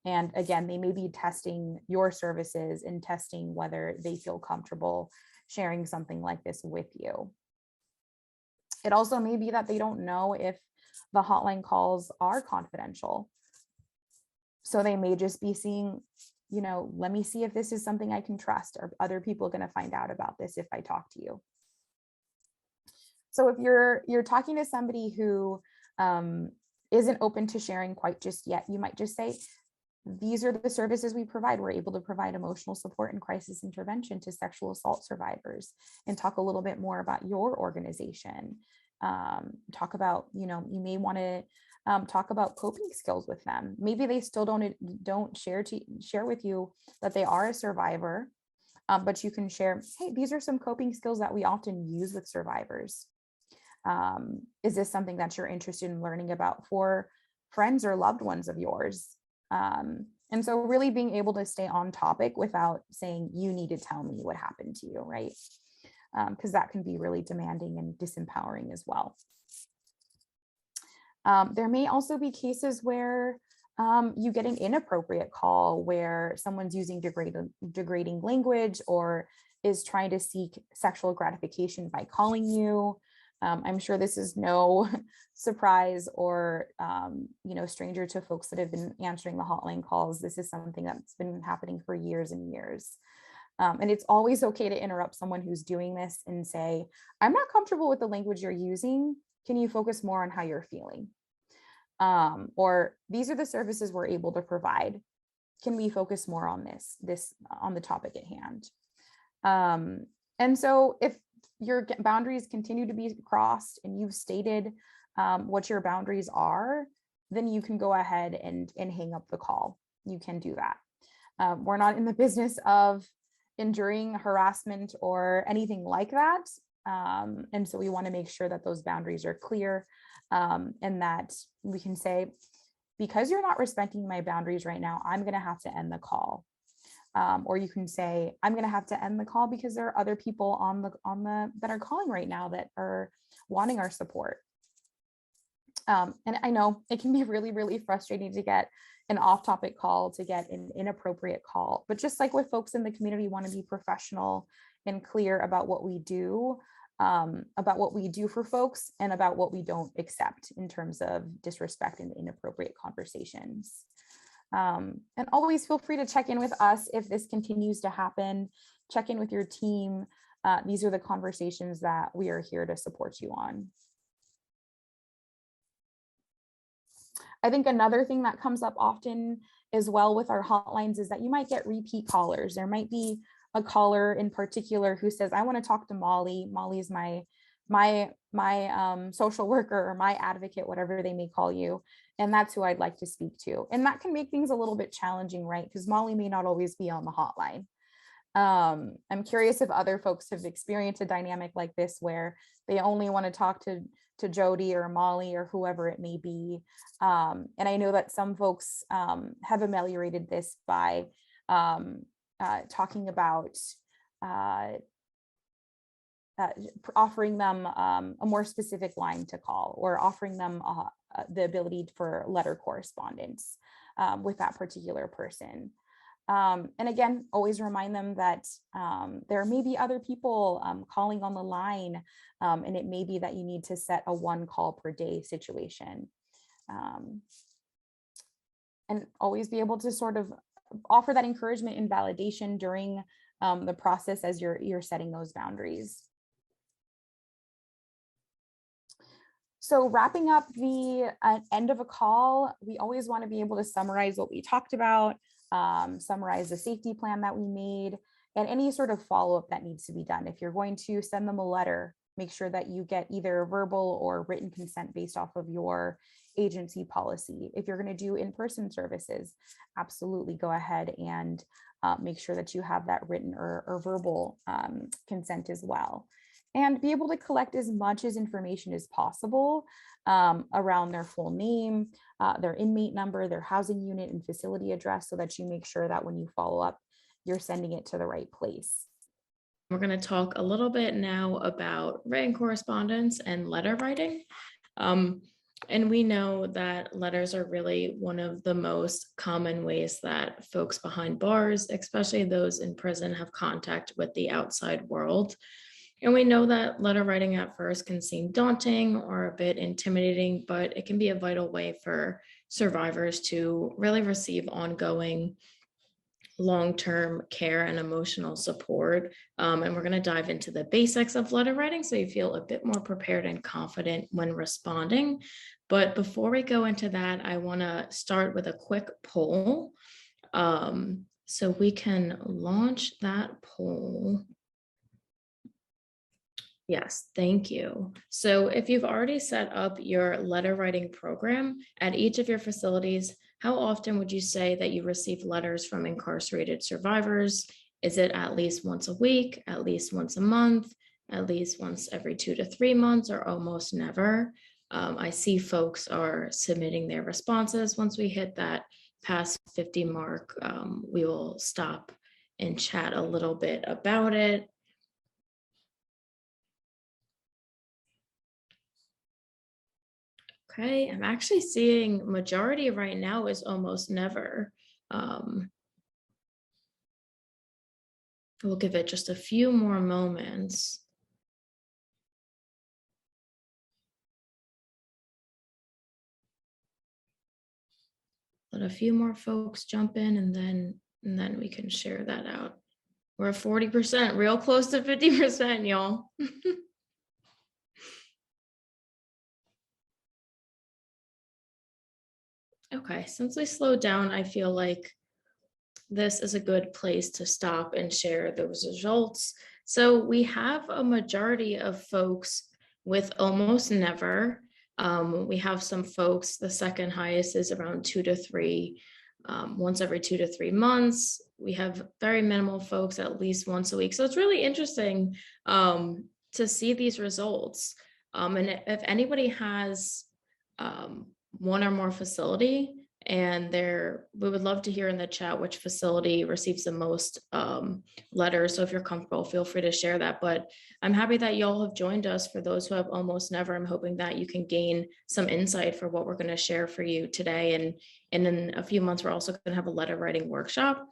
And again, they may be testing your services and testing whether they feel comfortable sharing something like this with you. It also may be that they don't know if the hotline calls are confidential. So they may just be seeing, let me see if this is something I can trust, or other people are going to find out about this if I talk to you. So if you're talking to somebody who isn't open to sharing quite just yet, you might just say, these are the services we provide. We're able to provide emotional support and crisis intervention to sexual assault survivors, and talk a little bit more about your organization. Talk about, you may want to talk about coping skills with them. Maybe they still don't share with you that they are a survivor, but you can share, hey, these are some coping skills that we often use with survivors. Is this something that you're interested in learning about for friends or loved ones of yours? And so really being able to stay on topic without saying, you need to tell me what happened to you, right? Because that can be really demanding and disempowering as well. There may also be cases where you get an inappropriate call where someone's using degrading language or is trying to seek sexual gratification by calling you. I'm sure this is no surprise or stranger to folks that have been answering the hotline calls. This is something that's been happening for years and years. And it's always okay to interrupt someone who's doing this and say, I'm not comfortable with the language you're using. Can you focus more on how you're feeling? Or these are the services we're able to provide. Can we focus more on this on the topic at hand? And so if your boundaries continue to be crossed and you've stated what your boundaries are, then you can go ahead and hang up the call. You can do that. We're not in the business of enduring harassment or anything like that. And so we want to make sure that those boundaries are clear, and that we can say, because you're not respecting my boundaries right now, I'm going to have to end the call. Or you can say, I'm going to have to end the call because there are other people that are calling right now that are wanting our support. And I know it can be really, really frustrating to get an off-topic call, to get an inappropriate call, but just like with folks in the community, want to be professional and clear about what we do for folks, and about what we don't accept in terms of disrespect and inappropriate conversations. And always feel free to check in with us if this continues to happen. Check in with your team. These are the conversations that we are here to support you on. I think another thing that comes up often as well with our hotlines is that you might get repeat callers. There might be a caller in particular who says, I want to talk to Molly. Molly's my social worker or my advocate, whatever they may call you. And that's who I'd like to speak to. And that can make things a little bit challenging, right? Because Molly may not always be on the hotline. I'm curious if other folks have experienced a dynamic like this where they only want to talk to Jody or Molly or whoever it may be. And I know that some folks have ameliorated this by talking about offering them a more specific line to call, or offering them the ability for letter correspondence with that particular person. And again, always remind them that there may be other people calling on the line, and it may be that you need to set a 1 call per day situation. And always be able to sort of offer that encouragement and validation during the process as you're setting those boundaries. So wrapping up the end of a call, we always want to be able to summarize what we talked about, summarize the safety plan that we made, and any sort of follow-up that needs to be done. If you're going to send them a letter, make sure that you get either verbal or written consent based off of your agency policy. If you're going to do in-person services, absolutely go ahead and make sure that you have that written or verbal consent as well. And be able to collect as much as information as possible around their full name, their inmate number, their housing unit and facility address, so that you make sure that when you follow up, you're sending it to the right place. We're going to talk a little bit now about written correspondence and letter writing. And we know that letters are really one of the most common ways that folks behind bars, especially those in prison, have contact with the outside world. And we know that letter writing at first can seem daunting or a bit intimidating, but it can be a vital way for survivors to really receive ongoing long-term care and emotional support. And we're going to dive into the basics of letter writing so you feel a bit more prepared and confident when responding. But before we go into that, I want to start with a quick poll. So we can launch that poll. Yes, thank you. So if you've already set up your letter writing program at each of your facilities, how often would you say that you receive letters from incarcerated survivors? Is it at least once a week, at least once a month, at least once every 2 to 3 months, or almost never? I see folks are submitting their responses. Once we hit that past 50 mark, we will stop and chat a little bit about it. Okay, I'm actually seeing majority right now is almost never. We'll give it just a few more moments. Let a few more folks jump in, and then we can share that out. We're at 40%, real close to 50%, y'all. Okay, since we slowed down, I feel like this is a good place to stop and share those results. So we have a majority of folks with almost never. We have some folks, the second highest is around 2 to 3, once every 2 to 3 months. We have very minimal folks at least once a week. So it's really interesting to see these results. And if anybody has one or more facility, and we would love to hear in the chat which facility receives the most letters. So if you're comfortable, feel free to share that. But I'm happy that y'all have joined us. For those who have almost never, I'm hoping that you can gain some insight for what we're going to share for you today. And in a few months, we're also going to have a letter writing workshop.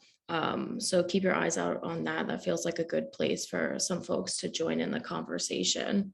So keep your eyes out on that. That feels like a good place for some folks to join in the conversation.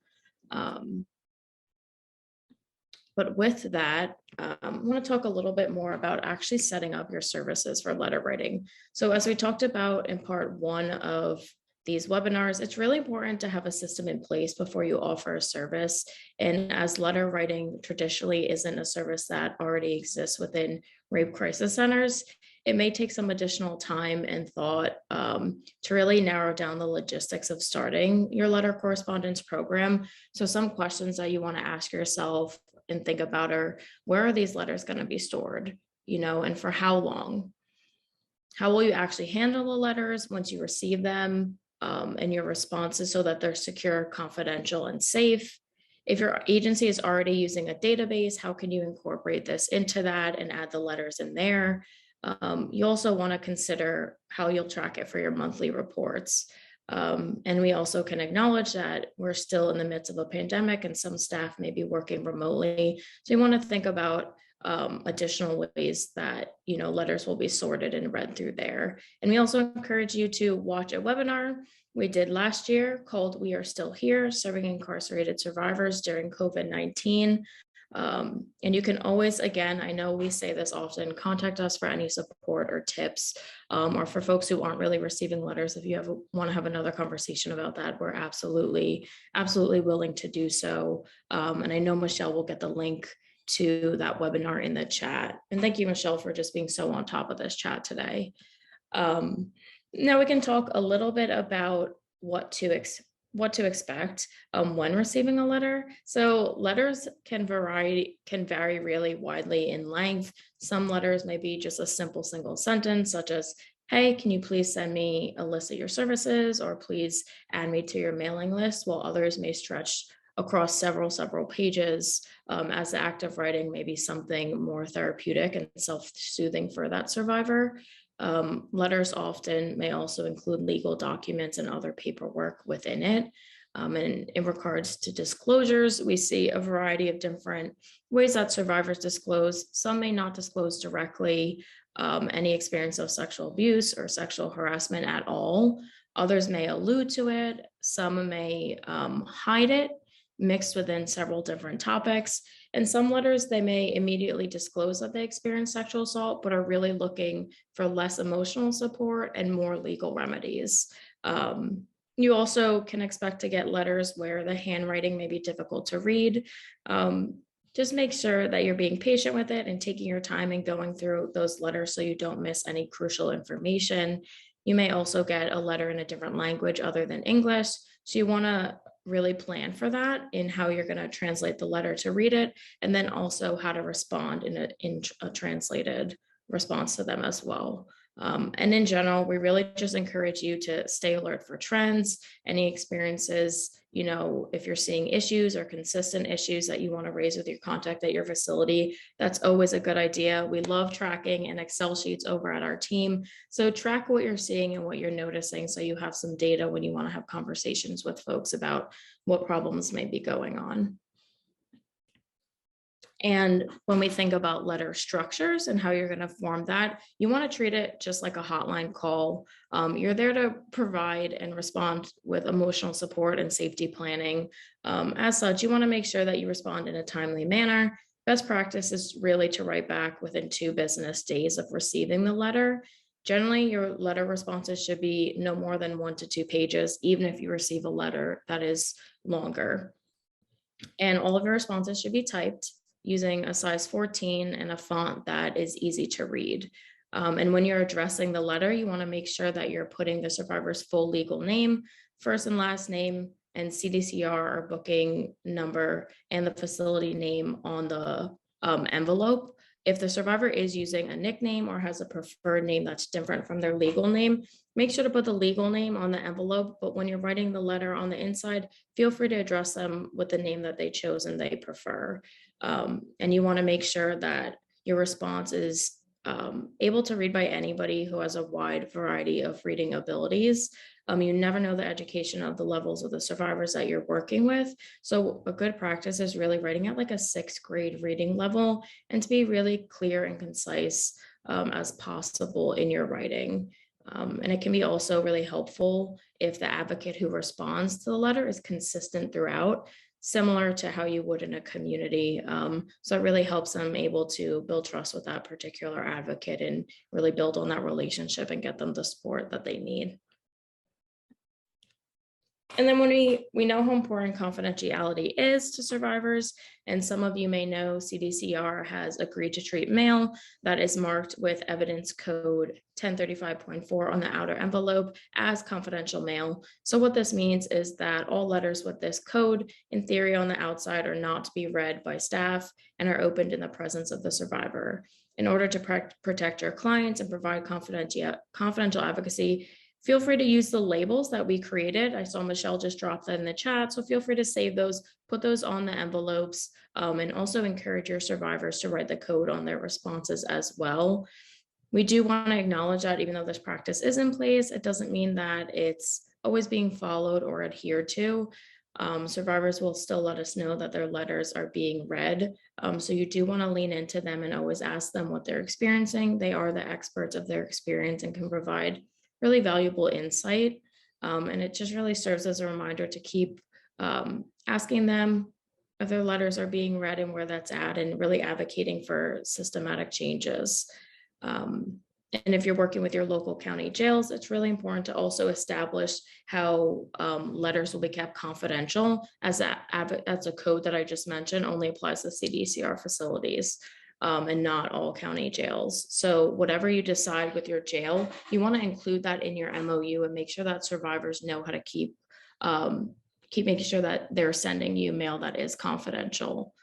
But with that, I want to talk a little bit more about actually setting up your services for letter writing. So as we talked about in part 1 of these webinars, it's really important to have a system in place before you offer a service. And as letter writing traditionally isn't a service that already exists within rape crisis centers, it may take some additional time and thought to really narrow down the logistics of starting your letter correspondence program. So some questions that you want to ask yourself and think about are, where are these letters going to be stored, and for how long? How will you actually handle the letters once you receive them, and your responses, so that they're secure, confidential, and safe? If your agency is already using a database, how can you incorporate this into that and add the letters in there? You also want to consider how you'll track it for your monthly reports. And we also can acknowledge that we're still in the midst of a pandemic and some staff may be working remotely. So you want to think about additional ways that, letters will be sorted and read through there. And we also encourage you to watch a webinar we did last year called "We Are Still Here, Serving Incarcerated Survivors During COVID-19. And you can always, again, I know we say this often, contact us for any support or tips, or for folks who aren't really receiving letters. If you want to have another conversation about that, we're absolutely willing to do so. And I know Michelle will get the link to that webinar in the chat. And thank you, Michelle, for just being so on top of this chat today. Now we can talk a little bit about what to expect when receiving a letter. So letters can vary really widely in length. Some letters may be just a simple single sentence, such as, "Hey, can you please send me a list of your services?" or "Please add me to your mailing list," while others may stretch across several pages, as the act of writing may be something more therapeutic and self-soothing for that survivor. Letters often may also include legal documents and other paperwork within it. And in regards to disclosures, we see a variety of different ways that survivors disclose. Some may not disclose directly any experience of sexual abuse or sexual harassment at all. Others may allude to it. Some may hide it, mixed within several different topics. In some letters, they may immediately disclose that they experienced sexual assault, but are really looking for less emotional support and more legal remedies. You also can expect to get letters where the handwriting may be difficult to read. Just make sure that you're being patient with it and taking your time and going through those letters so you don't miss any crucial information. You may also get a letter in a different language other than English. So you want to really plan for that in how you're going to translate the letter to read it, and then also how to respond in a translated response to them as well. And in general, we really just encourage you to stay alert for trends, any experiences, if you're seeing issues or consistent issues that you want to raise with your contact at your facility, that's always a good idea. We love tracking and Excel sheets over at our team. So track what you're seeing and what you're noticing, so you have some data when you want to have conversations with folks about what problems may be going on. And when we think about letter structures and how you're going to form that, you want to treat it just like a hotline call. You're there to provide and respond with emotional support and safety planning. As such, you want to make sure that you respond in a timely manner. Best practice is really to write back within 2 business days of receiving the letter. Generally, your letter responses should be no more than 1 to 2 pages, even if you receive a letter that is longer. And all of your responses should be typed using a size 14 and a font that is easy to read. And when you're addressing the letter, you want to make sure that you're putting the survivor's full legal name, first and last name, and CDCR or booking number, and the facility name on the envelope. If the survivor is using a nickname or has a preferred name that's different from their legal name, make sure to put the legal name on the envelope. But when you're writing the letter on the inside, feel free to address them with the name that they chose and they prefer. And you want to make sure that your response is able to read by anybody who has a wide variety of reading abilities. You never know the education of the levels of the survivors that you're working with. So a good practice is really writing at like a 6th grade reading level, and to be really clear and concise as possible in your writing. And it can be also really helpful if the advocate who responds to the letter is consistent throughout, similar to how you would in a community. So it really helps them able to build trust with that particular advocate and really build on that relationship and get them the support that they need. And then when we know how important confidentiality is to survivors, and some of you may know CDCR has agreed to treat mail that is marked with evidence code 1035.4 on the outer envelope as confidential mail. So what this means is that all letters with this code, in theory on the outside, are not to be read by staff and are opened in the presence of the survivor. In order to protect your clients and provide confidential advocacy, feel free to use the labels that we created. I saw Michelle just drop that in the chat, so feel free to save those, put those on the envelopes, and also encourage your survivors to write the code on their responses as well. We do want to acknowledge that even though this practice is in place, it doesn't mean that it's always being followed or adhered to. Survivors will still let us know that their letters are being read. So you do want to lean into them and always ask them what they're experiencing. They are the experts of their experience and can provide really valuable insight. And it just really serves as a reminder to keep asking them if their letters are being read and where that's at, and really advocating for systematic changes. And if you're working with your local county jails, it's really important to also establish how letters will be kept confidential, as that's a code that I just mentioned only applies to CDCR facilities. And not all county jails. So whatever you decide with your jail, you want to include that in your MOU and make sure that survivors know how to keep making sure that they're sending you mail that is confidential.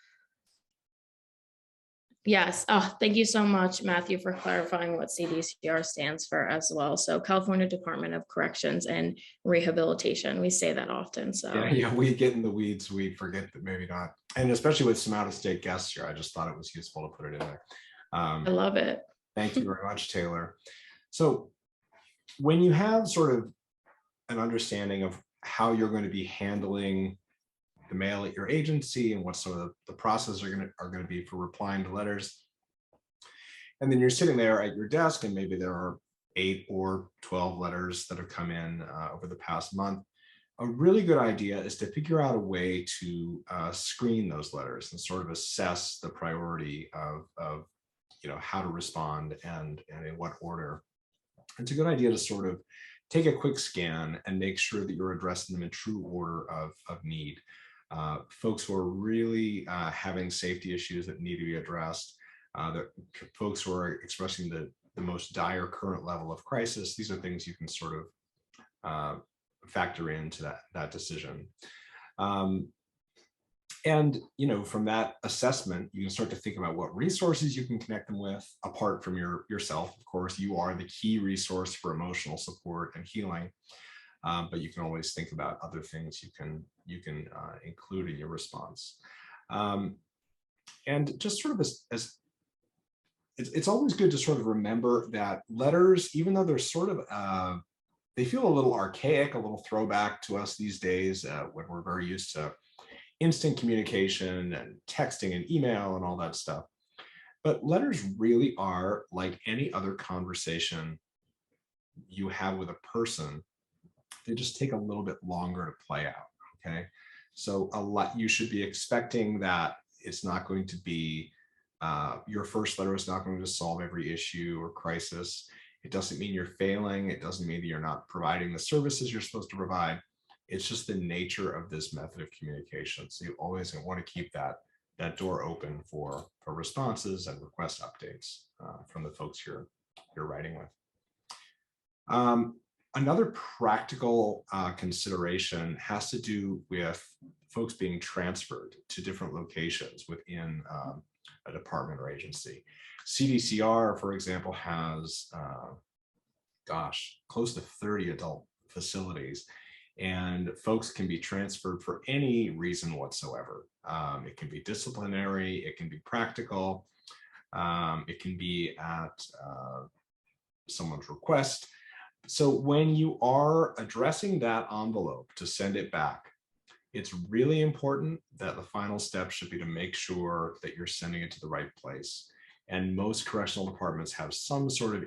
Yes. Oh, thank you so much, Matthew, for clarifying what CDCR stands for as well. So California Department of Corrections and Rehabilitation. We say that often. So yeah, we get in the weeds, we forget that maybe not. And especially with some out-of-state guests here, I just thought it was useful to put it in there. I love it. Thank you very much, Taylor. So when you have sort of an understanding of how you're going to be handling the mail at your agency and what some of the processes are going to be for replying to letters, and then you're sitting there at your desk and maybe there are 8 or 12 letters that have come in over the past month, a really good idea is to figure out a way to screen those letters and sort of assess the priority of how to respond and in what order. It's a good idea to sort of take a quick scan and make sure that you're addressing them in true order of need. Folks who are really having safety issues that need to be addressed, the folks who are expressing the most dire current level of crisis, these are things you can sort of factor into that decision. And from that assessment, you can start to think about what resources you can connect them with apart from yourself. Of course, you are the key resource for emotional support and healing. But you can always think about other things you can include in your response. And just sort of as it's always good to sort of remember that letters, even though they're sort of, they feel a little archaic, a little throwback to us these days when we're very used to instant communication and texting and email and all that stuff. But letters really are like any other conversation you have with a person. They just take a little bit longer to play out, okay? So you should be expecting that it's not going to be, your first letter is not going to solve every issue or crisis. It doesn't mean you're failing. It doesn't mean that you're not providing the services you're supposed to provide. It's just the nature of this method of communication. So you always want to keep that door open for responses and request updates from the folks you're writing with. Another practical consideration has to do with folks being transferred to different locations within a department or agency. CDCR, for example, has, close to 30 adult facilities, and folks can be transferred for any reason whatsoever. It can be disciplinary, it can be practical, it can be at someone's request. So when you are addressing that envelope to send it back, it's really important that the final step should be to make sure that you're sending it to the right place. And most correctional departments have some sort of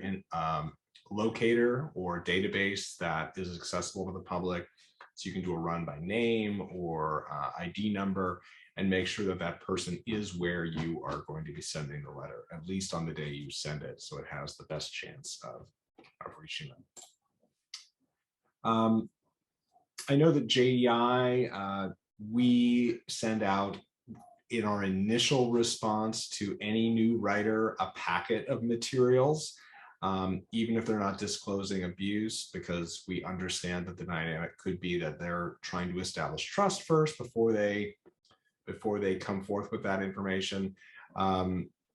locator or database that is accessible to the public. So you can do a run by name or ID number and make sure that that person is where you are going to be sending the letter, at least on the day you send it, so it has the best chance of reaching them. I know that JDI, we send out in our initial response to any new writer a packet of materials, even if they're not disclosing abuse, because we understand that the dynamic could be that they're trying to establish trust first before they come forth with that information.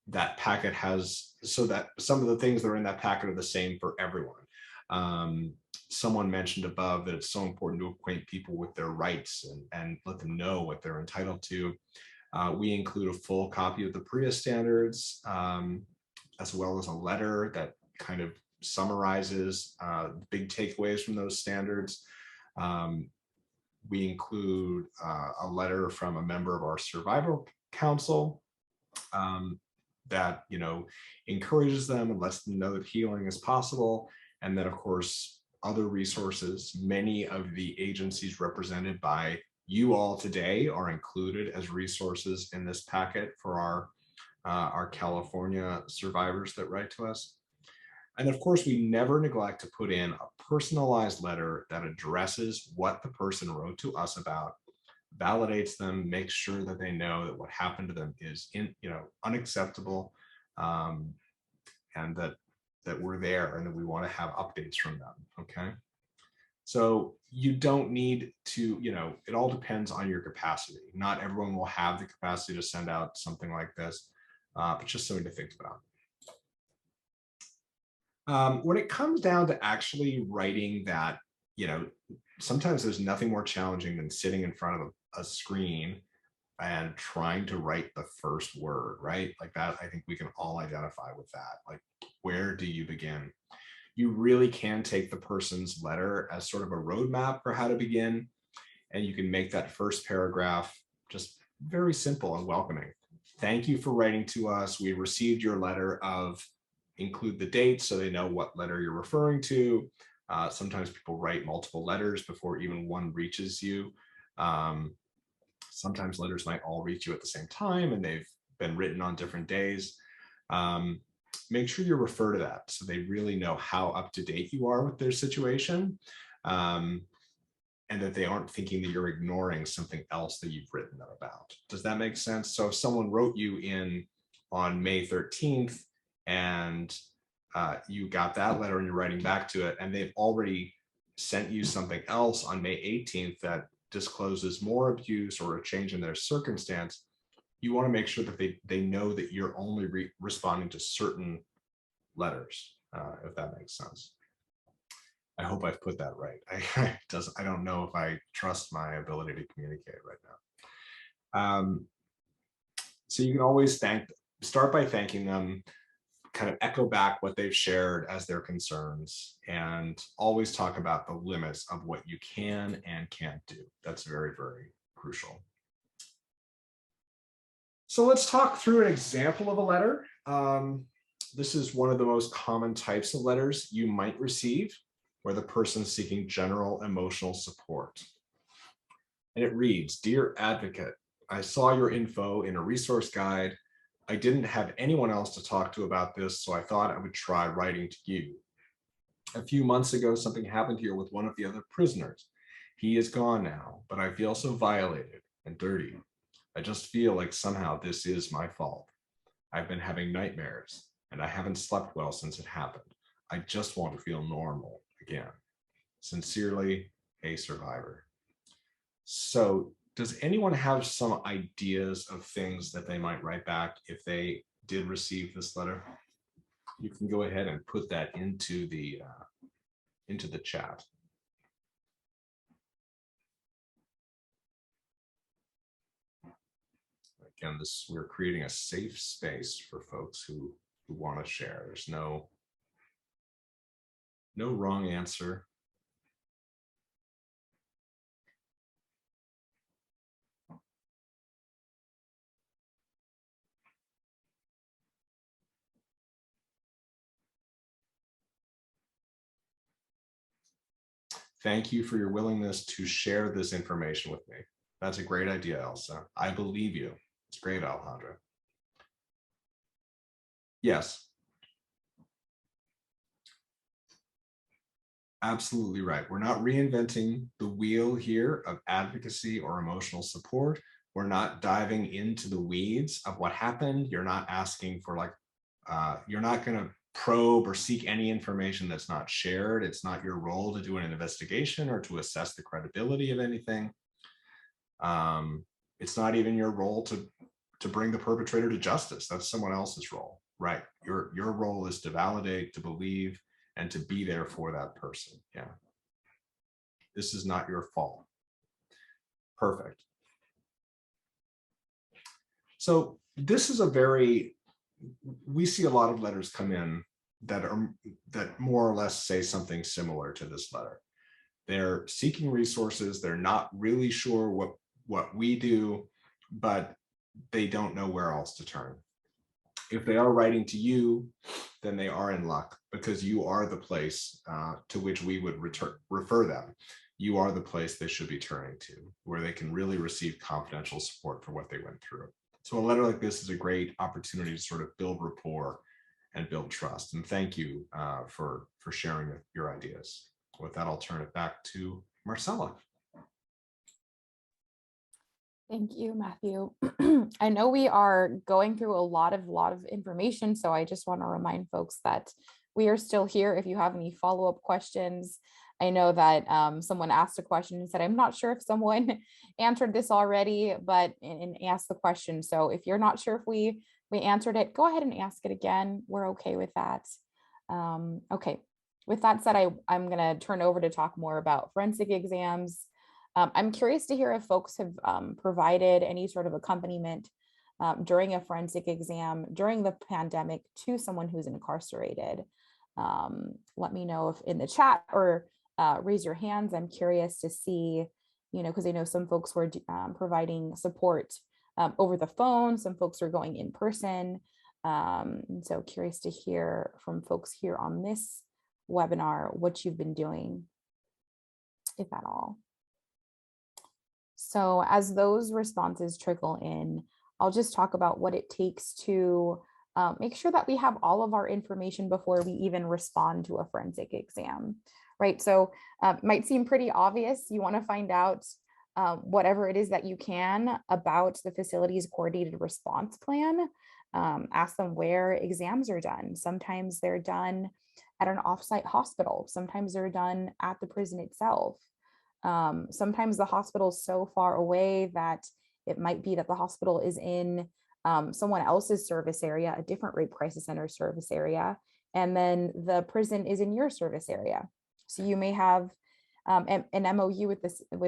That packet has, so that some of the things that are in that packet are the same for everyone. Someone mentioned above that it's so important to acquaint people with their rights and let them know what they're entitled to. We include a full copy of the PREA standards, as well as a letter that kind of summarizes big takeaways from those standards. We include a letter from a member of our survival council that, encourages them and lets them know that healing is possible. And then, of course, other resources. Many of the agencies represented by you all today are included as resources in this packet for our California survivors that write to us. And of course, we never neglect to put in a personalized letter that addresses what the person wrote to us about, validates them, makes sure that they know that what happened to them is unacceptable, and that we're there and that we want to have updates from them. Okay. So you don't need to, it all depends on your capacity. Not everyone will have the capacity to send out something like this, but just something to think about. When it comes down to actually writing that, sometimes there's nothing more challenging than sitting in front of a screen and trying to write the first word, right? Like that, I think we can all identify with that. Like, where do you begin? You really can take the person's letter as sort of a roadmap for how to begin, and you can make that first paragraph just very simple and welcoming. Thank you for writing to us. We received your letter of, include the date so they know what letter you're referring to. Sometimes people write multiple letters before even one reaches you. Sometimes letters might all reach you at the same time and they've been written on different days. Make sure you refer to that so they really know how up to date you are with their situation, and that they aren't thinking that you're ignoring something else that you've written them about. Does that make sense? So if someone wrote you in on May 13th and you got that letter and you're writing back to it, and they've already sent you something else on May 18th that discloses more abuse or a change in their circumstance, you want to make sure that they know that you're only responding to certain letters, if that makes sense. I hope I've put that right. I don't know if I trust my ability to communicate right now. So you can always start by thanking them, kind of echo back what they've shared as their concerns, and always talk about the limits of what you can and can't do. That's very, very crucial. So let's talk through an example of a letter. This is one of the most common types of letters you might receive, where the person's seeking general emotional support. And it reads, "Dear advocate, I saw your info in a resource guide. I didn't have anyone else to talk to about this, so I thought I would try writing to you. A few months ago, something happened here with one of the other prisoners. He is gone now, but I feel so violated and dirty. I just feel like somehow this is my fault. I've been having nightmares and I haven't slept well since it happened. I just want to feel normal again. Sincerely, a survivor. So does anyone have some ideas of things that they might write back if they did receive this letter? You can go ahead and put that into the chat. Again, we're creating a safe space for folks who want to share. There's no wrong answer. Thank you for your willingness to share this information with me. That's a great idea, Elsa. I believe you. It's great, Alejandra. Yes. Absolutely right. We're not reinventing the wheel here of advocacy or emotional support. We're not diving into the weeds of what happened. You're not asking for you're not going to probe or seek any information that's not shared. It's not your role to do an investigation or to assess the credibility of anything. It's not even your role to bring the perpetrator to justice. That's someone else's role, right? Your role is to validate, to believe, and to be there for that person. Yeah. This is not your fault. Perfect. So this is we see a lot of letters come in that more or less say something similar to this letter. They're seeking resources. They're not really sure what we do, but they don't know where else to turn. If they are writing to you, then they are in luck because you are the place to which we would refer them. You are the place they should be turning to, where they can really receive confidential support for what they went through. So a letter like this is a great opportunity to sort of build rapport and build trust. And thank you for sharing your ideas. With that, I'll turn it back to Marcella. Thank you, Matthew. I know we are going through a lot of information, so I just want to remind folks that we are still here if you have any follow-up questions. I know that someone asked a question and said, I'm not sure if someone answered this already, but and asked the question. So if you're not sure if we answered it, go ahead and ask it again. We're okay with that. Okay. With that said, I'm going to turn over to talk more about forensic exams. I'm curious to hear if folks have provided any sort of accompaniment during a forensic exam during the pandemic to someone who's incarcerated. Let me know if in the chat or raise your hands. I'm curious to see, because I know some folks were providing support over the phone. Some folks are going in person. So curious to hear from folks here on this webinar, what you've been doing, if at all. So as those responses trickle in, I'll just talk about what it takes to make sure that we have all of our information before we even respond to a forensic exam, right? So it might seem pretty obvious. You want to find out whatever it is that you can about the facility's coordinated response plan. Ask them where exams are done. Sometimes they're done at an offsite hospital. Sometimes they're done at the prison itself. Sometimes the hospital is so far away that it might be that the hospital is in someone else's service area, a different rape crisis center service area, and then the prison is in your service area. So you may have an MOU with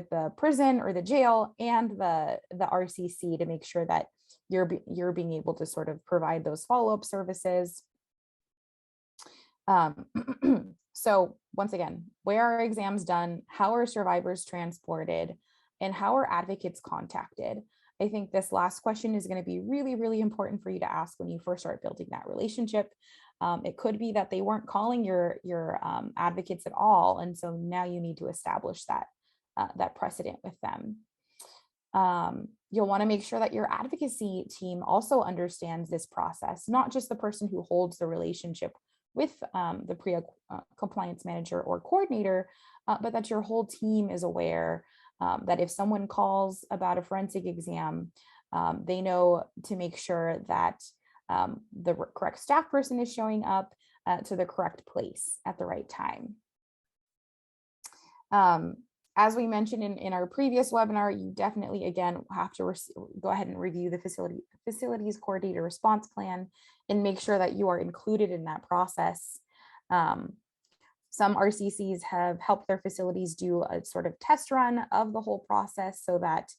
the prison or the jail and the RCC to make sure that you're being able to sort of provide those follow-up services. So once again, where are exams done? How are survivors transported? And how are advocates contacted? I think this last question is going to be really, really important for you to ask when you first start building that relationship. It could be that they weren't calling your advocates at all. And so now you need to establish that precedent with them. You'll want to make sure that your advocacy team also understands this process, not just the person who holds the relationship with the PREA compliance manager or coordinator, but that your whole team is aware that if someone calls about a forensic exam, they know to make sure that the correct staff person is showing up to the correct place at the right time. As we mentioned in our previous webinar, you definitely, again, have to go ahead and review the facilities coordinator response plan and make sure that you are included in that process. Some RCCs have helped their facilities do a sort of test run of the whole process so that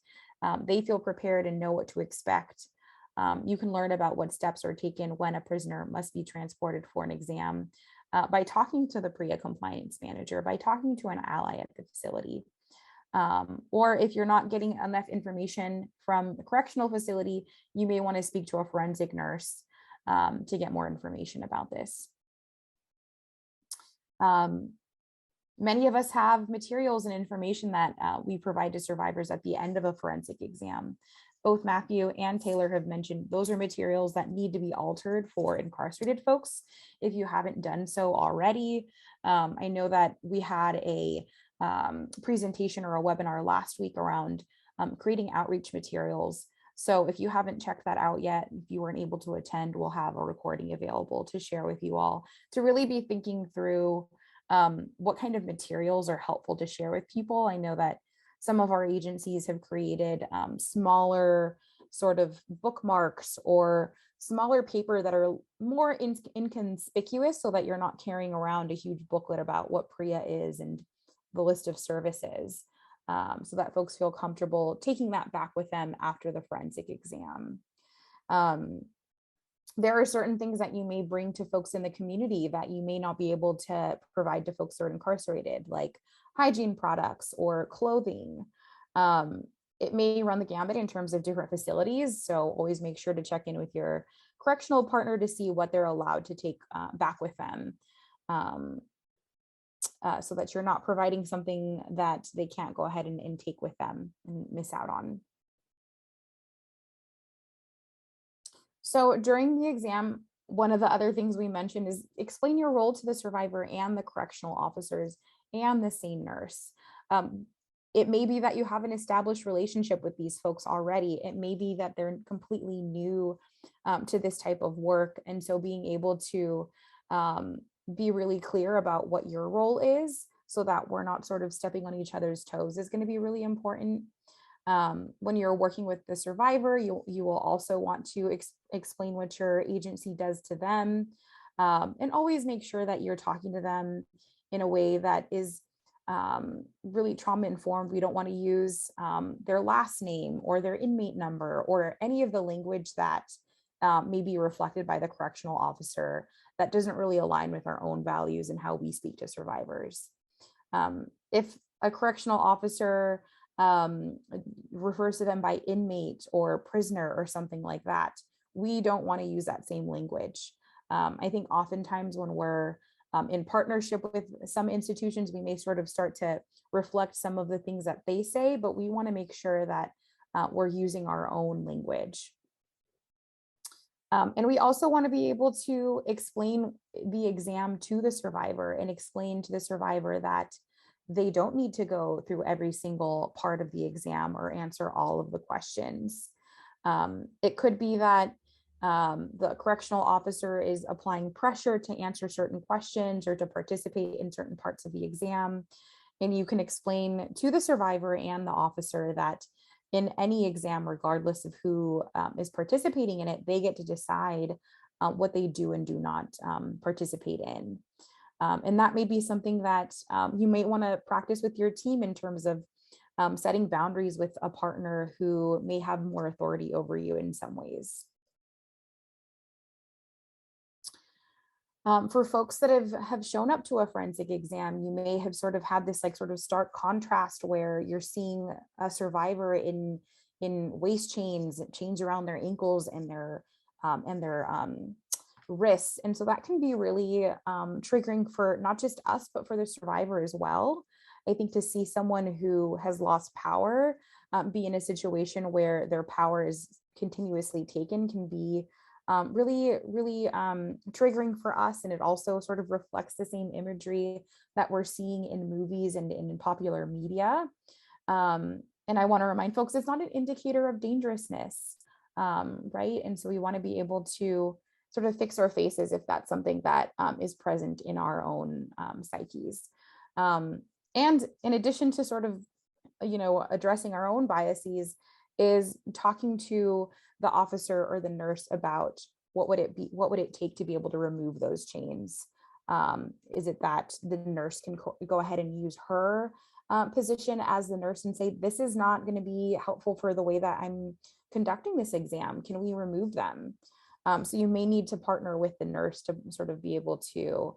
they feel prepared and know what to expect. You can learn about what steps are taken when a prisoner must be transported for an exam by talking to the PREA compliance manager, by talking to an ally at the facility. Or if you're not getting enough information from the correctional facility, you may want to speak to a forensic nurse to get more information about this. Many of us have materials and information that we provide to survivors at the end of a forensic exam. Both Matthew and Taylor have mentioned those are materials that need to be altered for incarcerated folks if you haven't done so already. I know that we had a presentation or a webinar last week around creating outreach materials. So if you haven't checked that out yet, if you weren't able to attend, we'll have a recording available to share with you all to really be thinking through what kind of materials are helpful to share with people. I know that some of our agencies have created smaller sort of bookmarks or smaller paper that are more inconspicuous so that you're not carrying around a huge booklet about what PREA is and the list of services, so that folks feel comfortable taking that back with them after the forensic exam. There are certain things that you may bring to folks in the community that you may not be able to provide to folks who are incarcerated, like hygiene products or clothing. It may run the gamut in terms of different facilities, so always make sure to check in with your correctional partner to see what they're allowed to take back with them, so that you're not providing something that they can't go ahead and take with them and miss out on. So during the exam, one of the other things we mentioned is explain your role to the survivor and the correctional officers and the SANE nurse. It may be that you have an established relationship with these folks already. It may be that they're completely new to this type of work. And so being able to be really clear about what your role is so that we're not sort of stepping on each other's toes is going to be really important. When you're working with the survivor, you will also want to explain what your agency does to them, and always make sure that you're talking to them in a way that is really trauma informed. We don't want to use their last name or their inmate number or any of the language that may be reflected by the correctional officer that doesn't really align with our own values and how we speak to survivors. If a correctional officer refers to them by inmate or prisoner or something like that, we don't want to use that same language. I think oftentimes when we're in partnership with some institutions, we may sort of start to reflect some of the things that they say, but we want to make sure that we're using our own language. And we also want to be able to explain the exam to the survivor and explain to the survivor that they don't need to go through every single part of the exam or answer all of the questions. It could be that the correctional officer is applying pressure to answer certain questions or to participate in certain parts of the exam. And you can explain to the survivor and the officer that in any exam, regardless of who is participating in it, they get to decide what they do and do not participate in. And that may be something that you may want to practice with your team in terms of setting boundaries with a partner who may have more authority over you in some ways. For folks that have shown up to a forensic exam, you may have sort of had this like sort of stark contrast where you're seeing a survivor in waist chains around their ankles and their wrists. And so that can be really triggering for not just us, but for the survivor as well. I think to see someone who has lost power be in a situation where their power is continuously taken can be really triggering for us. And it also sort of reflects the same imagery that we're seeing in movies and in popular media. And I want to remind folks, it's not an indicator of dangerousness, right? And so we want to be able to sort of fix our faces if that's something that is present in our own psyches. And in addition to sort of, addressing our own biases, is talking to the officer or the nurse about what would it take to be able to remove those chains. Is it that the nurse can go ahead and use her position as the nurse and say, this is not going to be helpful for the way that I'm conducting this exam. Can we remove them? So you may need to partner with the nurse to sort of be able to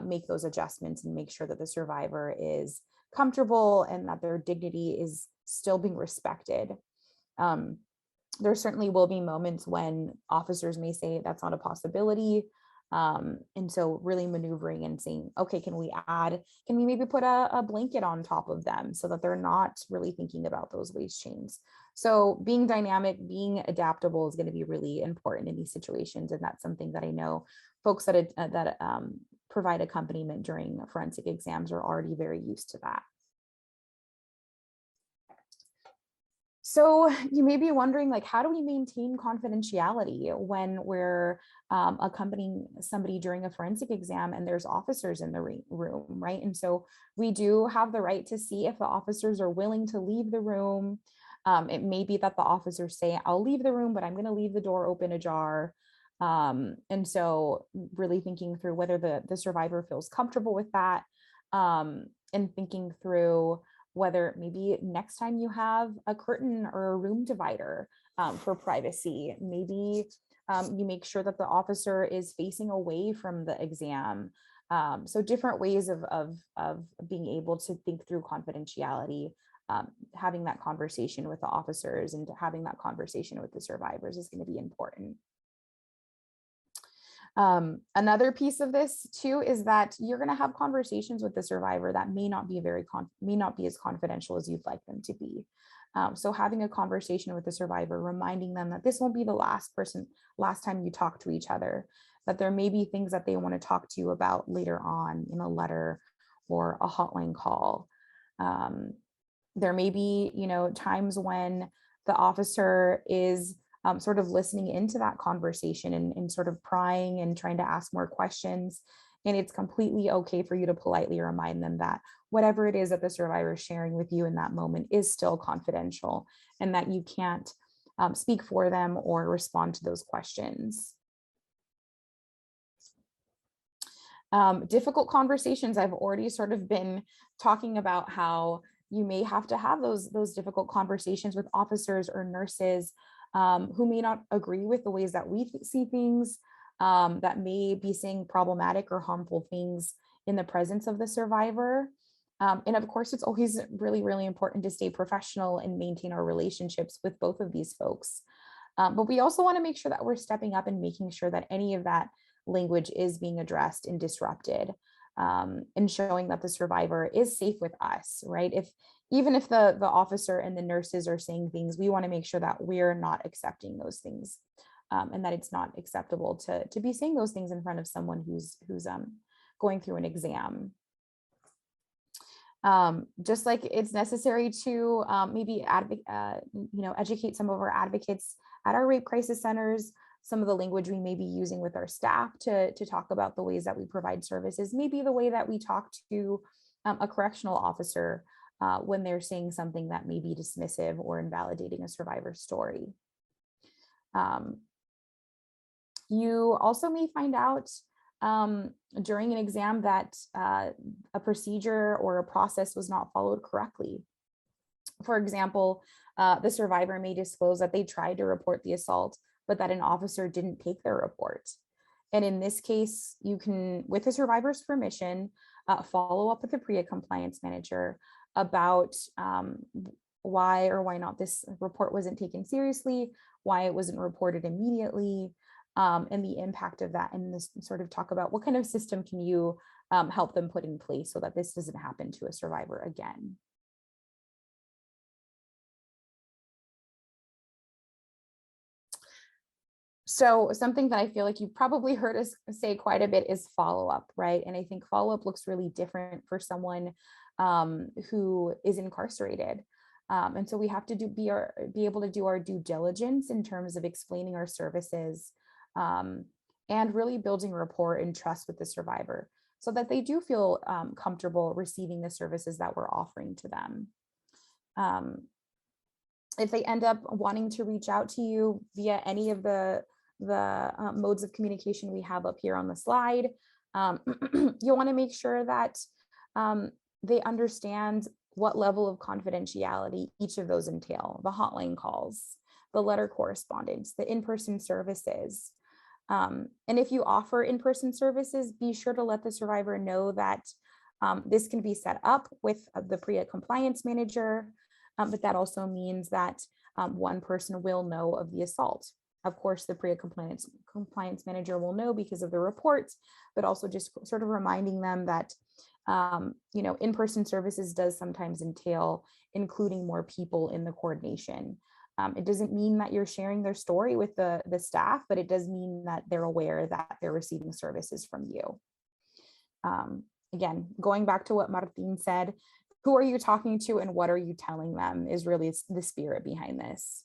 make those adjustments and make sure that the survivor is comfortable and that their dignity is still being respected. There certainly will be moments when officers may say that's not a possibility. And so really maneuvering and saying, okay, can we maybe put a blanket on top of them so that they're not really thinking about those waist chains. So being dynamic, being adaptable is going to be really important in these situations. And that's something that I know folks that provide accompaniment during forensic exams are already very used to that. So you may be wondering, like, how do we maintain confidentiality when we're accompanying somebody during a forensic exam and there's officers in the room, right? And so we do have the right to see if the officers are willing to leave the room. It may be that the officers say, I'll leave the room, but I'm going to leave the door open ajar. And so really thinking through whether the survivor feels comfortable with that, and thinking through whether maybe next time you have a curtain or a room divider for privacy, maybe you make sure that the officer is facing away from the exam. So different ways of being able to think through confidentiality, having that conversation with the officers and having that conversation with the survivors is going to be important. Another piece of this too is that you're going to have conversations with the survivor that may not be as confidential as you'd like them to be. So having a conversation with the survivor, reminding them that this won't be the last time you talk to each other, that there may be things that they want to talk to you about later on in a letter or a hotline call. There may be, times when the officer is sort of listening into that conversation and sort of prying and trying to ask more questions. And it's completely okay for you to politely remind them that whatever it is that the survivor is sharing with you in that moment is still confidential and that you can't speak for them or respond to those questions. Difficult conversations, I've already sort of been talking about how you may have to have those difficult conversations with officers or nurses who may not agree with the ways that we see things, that may be saying problematic or harmful things in the presence of the survivor. And of course, it's always really, really important to stay professional and maintain our relationships with both of these folks. But we also want to make sure that we're stepping up and making sure that any of that language is being addressed and disrupted, and showing that the survivor is safe with us, right? Even if the officer and the nurses are saying things, we want to make sure that we're not accepting those things, and that it's not acceptable to be saying those things in front of someone who's going through an exam. Just like it's necessary to maybe educate some of our advocates at our rape crisis centers. Some of the language we may be using with our staff to talk about the ways that we provide services, maybe the way that we talk to a correctional officer when they're saying something that may be dismissive or invalidating a survivor's story. You also may find out during an exam that a procedure or a process was not followed correctly. For example, the survivor may disclose that they tried to report the assault, but that an officer didn't take their report. And in this case, you can, with the survivor's permission, follow up with the PREA compliance manager about why or why not this report wasn't taken seriously, why it wasn't reported immediately, and the impact of that, and this sort of talk about what kind of system can you help them put in place so that this doesn't happen to a survivor again. So something that I feel like you probably heard us say quite a bit is follow-up, right? And I think follow-up looks really different for someone who is incarcerated. And so we have to be able to do our due diligence in terms of explaining our services and really building rapport and trust with the survivor so that they do feel comfortable receiving the services that we're offering to them. If they end up wanting to reach out to you via any of the modes of communication we have up here on the slide, you'll want to make sure that they understand what level of confidentiality each of those entail: the hotline calls, the letter correspondence, the in-person services. And if you offer in-person services, be sure to let the survivor know that this can be set up with the PREA compliance manager, but that also means that one person will know of the assault. Of course, the PREA compliance manager will know because of the reports, but also just sort of reminding them that in-person services does sometimes entail including more people in the coordination. It doesn't mean that you're sharing their story with the staff, but it does mean that they're aware that they're receiving services from you. Again, going back to what Martin said, who are you talking to and what are you telling them is really the spirit behind this.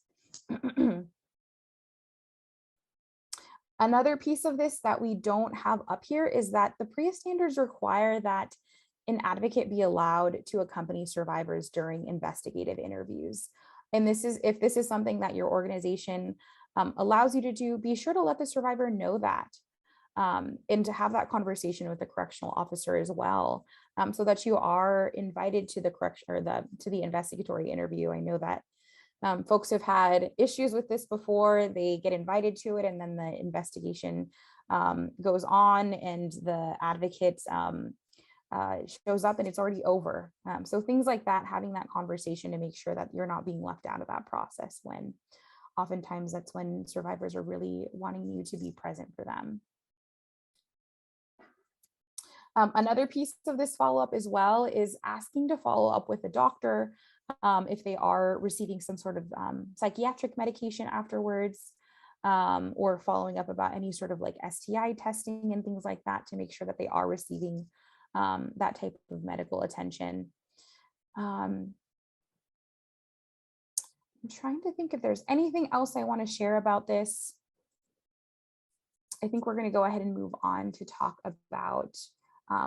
Another piece of this that we don't have up here is that the PREA standards require that an advocate be allowed to accompany survivors during investigative interviews. And if this is something that your organization allows you to do, be sure to let the survivor know that and to have that conversation with the correctional officer as well, so that you are invited to the investigatory interview. I know that folks have had issues with this before. They get invited to it and then the investigation goes on and the advocate shows up and it's already over. So things like that, having that conversation to make sure that you're not being left out of that process, when oftentimes that's when survivors are really wanting you to be present for them. Another piece of this follow-up as well is asking to follow up with a doctor if they are receiving some sort of psychiatric medication afterwards, or following up about any sort of like STI testing and things like that, to make sure that they are receiving that type of medical attention. I'm trying to think if there's anything else I want to share about this. I think we're going to go ahead and move on to talk about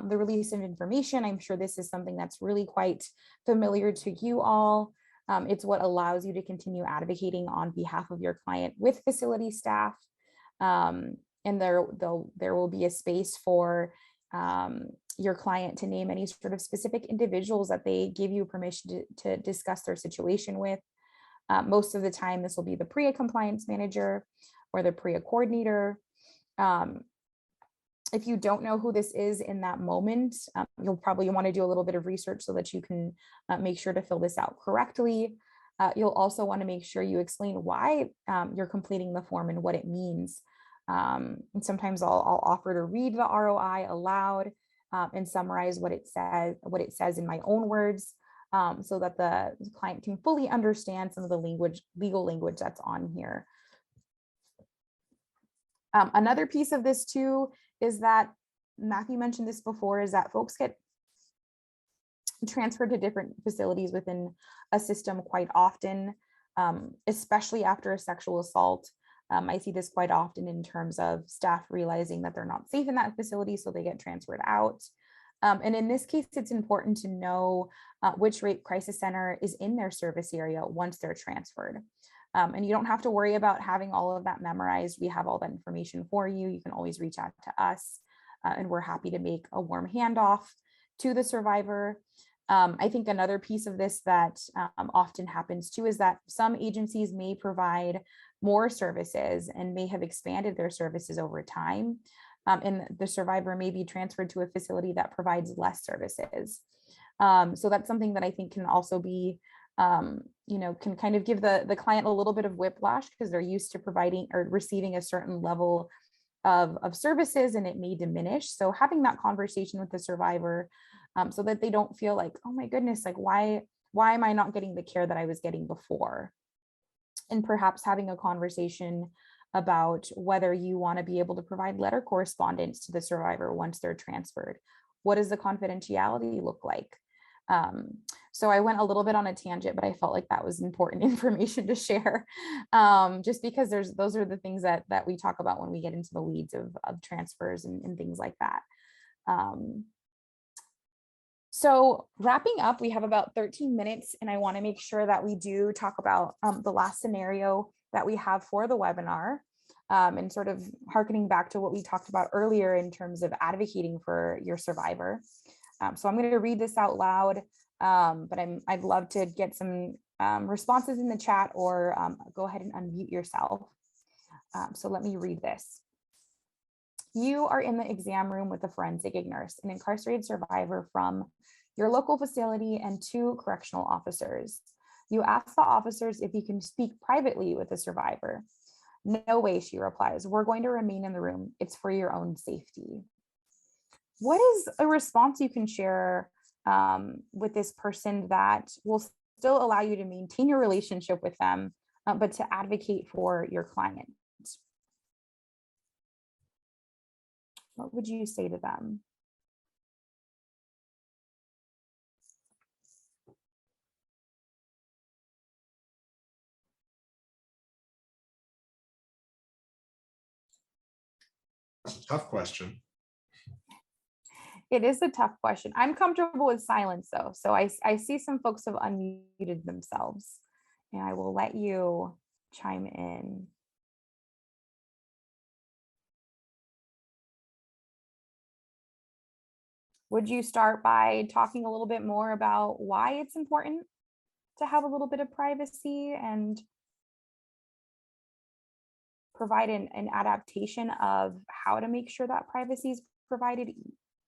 the release of information. I'm sure this is something that's really quite familiar to you all. It's what allows you to continue advocating on behalf of your client with facility staff. And there will be a space for your client to name any sort of specific individuals that they give you permission to discuss their situation with. Most of the time, this will be the PREA compliance manager or the PREA coordinator. If you don't know who this is in that moment, you'll probably want to do a little bit of research so that you can make sure to fill this out correctly. You'll also want to make sure you explain why you're completing the form and what it means. And sometimes I'll offer to read the ROI aloud and summarize what it says in my own words, so that the client can fully understand some of the legal language that's on here. Another piece of this too is that Matthew mentioned this before, is that folks get transferred to different facilities within a system quite often, especially after a sexual assault. I see this quite often in terms of staff realizing that they're not safe in that facility, so they get transferred out. And in this case, it's important to know which rape crisis center is in their service area once they're transferred. And you don't have to worry about having all of that memorized. We have all that information for you. You can always reach out to us, and we're happy to make a warm handoff to the survivor. I think another piece of this that often happens too is that some agencies may provide more services and may have expanded their services over time. And the survivor may be transferred to a facility that provides less services. So that's something that I think can also be, can kind of give the client a little bit of whiplash, because they're used to providing or receiving a certain level of services, and it may diminish. So having that conversation with the survivor, so that they don't feel like, oh my goodness, like why am I not getting the care that I was getting before? And perhaps having a conversation about whether you want to be able to provide letter correspondence to the survivor once they're transferred. What does the confidentiality look like? So I went a little bit on a tangent, but I felt like that was important information to share, just because those are the things that we talk about when we get into the weeds of transfers and things like that. So wrapping up, we have about 13 minutes, and I want to make sure that we do talk about the last scenario that we have for the webinar, and sort of hearkening back to what we talked about earlier in terms of advocating for your survivor. So I'm going to read this out loud, but I'd love to get some responses in the chat, or go ahead and unmute yourself. So let me read this. You are in the exam room with a forensic nurse, an incarcerated survivor from your local facility, and 2 correctional officers. You ask the officers if you can speak privately with the survivor. No way, she replies. We're going to remain in the room. It's for your own safety. What is a response you can share with this person that will still allow you to maintain your relationship with them, but to advocate for your client? What would you say to them? That's a tough question. It is a tough question. I'm comfortable with silence though. So I see some folks have unmuted themselves, and I will let you chime in. Would you start by talking a little bit more about why it's important to have a little bit of privacy and provide an adaptation of how to make sure that privacy is provided,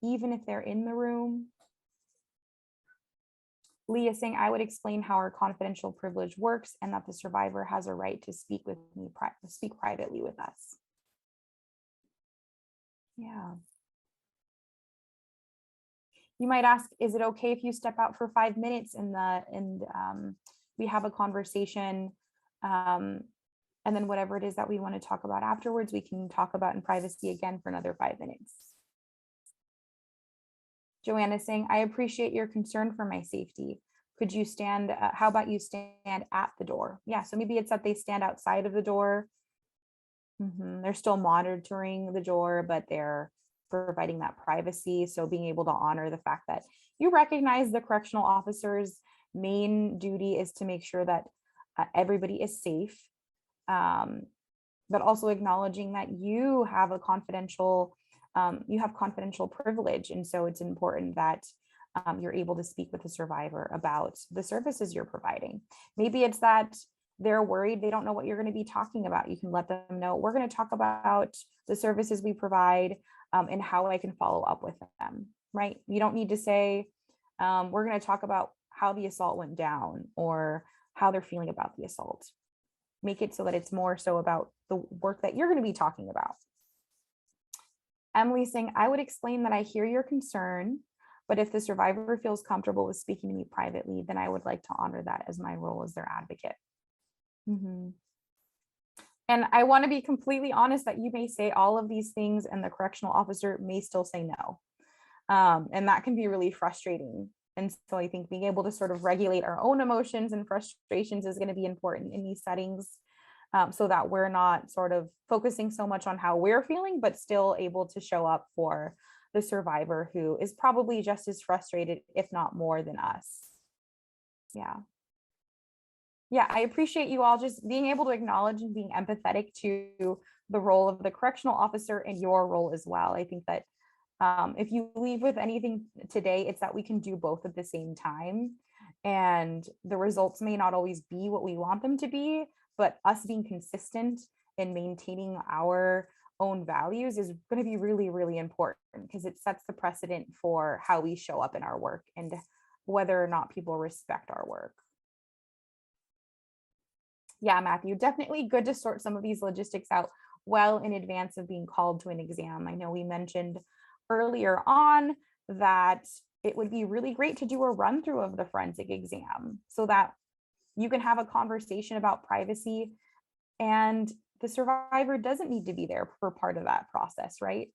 even if they're in the room? Leah saying, I would explain how our confidential privilege works and that the survivor has a right to speak with me, speak privately with us. Yeah. You might ask, is it okay if you step out for 5 minutes and we have a conversation, and then whatever it is that we want to talk about afterwards, we can talk about in privacy again for another 5 minutes. Joanna is saying, I appreciate your concern for my safety. Could you stand, how about you stand at the door? Yeah, so maybe it's that they stand outside of the door. They're still monitoring the door, but they're providing that privacy. So being able to honor the fact that you recognize the correctional officer's main duty is to make sure that everybody is safe, but also acknowledging that you have a confidential privilege. And so it's important that you're able to speak with the survivor about the services you're providing. Maybe it's that they're worried, they don't know what you're going to be talking about. You can let them know, we're going to talk about the services we provide, and how I can follow up with them, right? You don't need to say, we're going to talk about how the assault went down or how they're feeling about the assault. Make it so that it's more so about the work that you're going to be talking about. Emily saying, I would explain that I hear your concern, but if the survivor feels comfortable with speaking to me privately, then I would like to honor that as my role as their advocate. And I want to be completely honest that you may say all of these things and the correctional officer may still say no. And that can be really frustrating. And so I think being able to sort of regulate our own emotions and frustrations is going to be important in these settings, so that we're not sort of focusing so much on how we're feeling, but still able to show up for the survivor who is probably just as frustrated, if not more than us. Yeah, I appreciate you all just being able to acknowledge and being empathetic to the role of the correctional officer and your role as well. I think that if you leave with anything today, it's that we can do both at the same time. And the results may not always be what we want them to be, but us being consistent in maintaining our own values is going to be really, really important, because it sets the precedent for how we show up in our work and whether or not people respect our work. Yeah, Matthew, definitely good to sort some of these logistics out well in advance of being called to an exam. I know we mentioned earlier on that it would be really great to do a run through of the forensic exam so that you can have a conversation about privacy and the survivor doesn't need to be there for part of that process, right?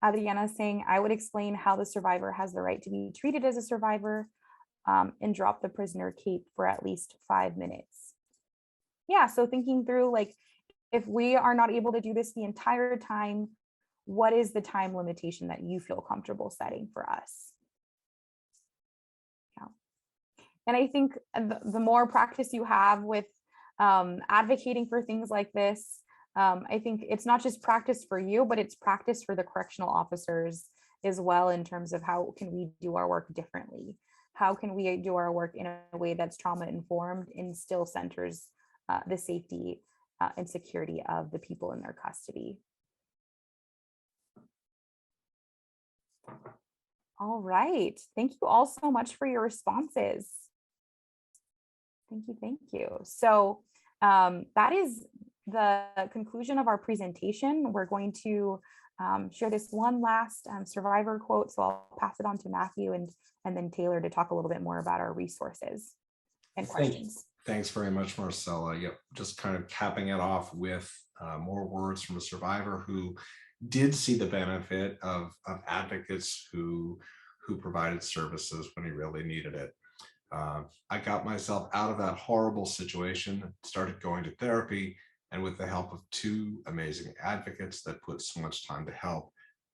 Adriana is saying, I would explain how the survivor has the right to be treated as a survivor, and drop the prisoner cape for at least 5 minutes. Yeah, so thinking through, like, if we are not able to do this the entire time, what is the time limitation that you feel comfortable setting for us? Yeah. And I think the more practice you have with advocating for things like this, I think it's not just practice for you, but it's practice for the correctional officers as well, in terms of how can we do our work differently? How can we do our work in a way that's trauma informed and still centers the safety and security of the people in their custody? All right. Thank you all so much for your responses. Thank you. Thank you. So that is the conclusion of our presentation. We're going to share this one last survivor quote. So I'll pass it on to Matthew and then Taylor to talk a little bit more about our resources and questions. Thanks very much, Marcella. Yep, just kind of capping it off with more words from a survivor who did see the benefit of advocates who provided services when he really needed it. I got myself out of that horrible situation, started going to therapy, and with the help of 2 amazing advocates that put so much time to help,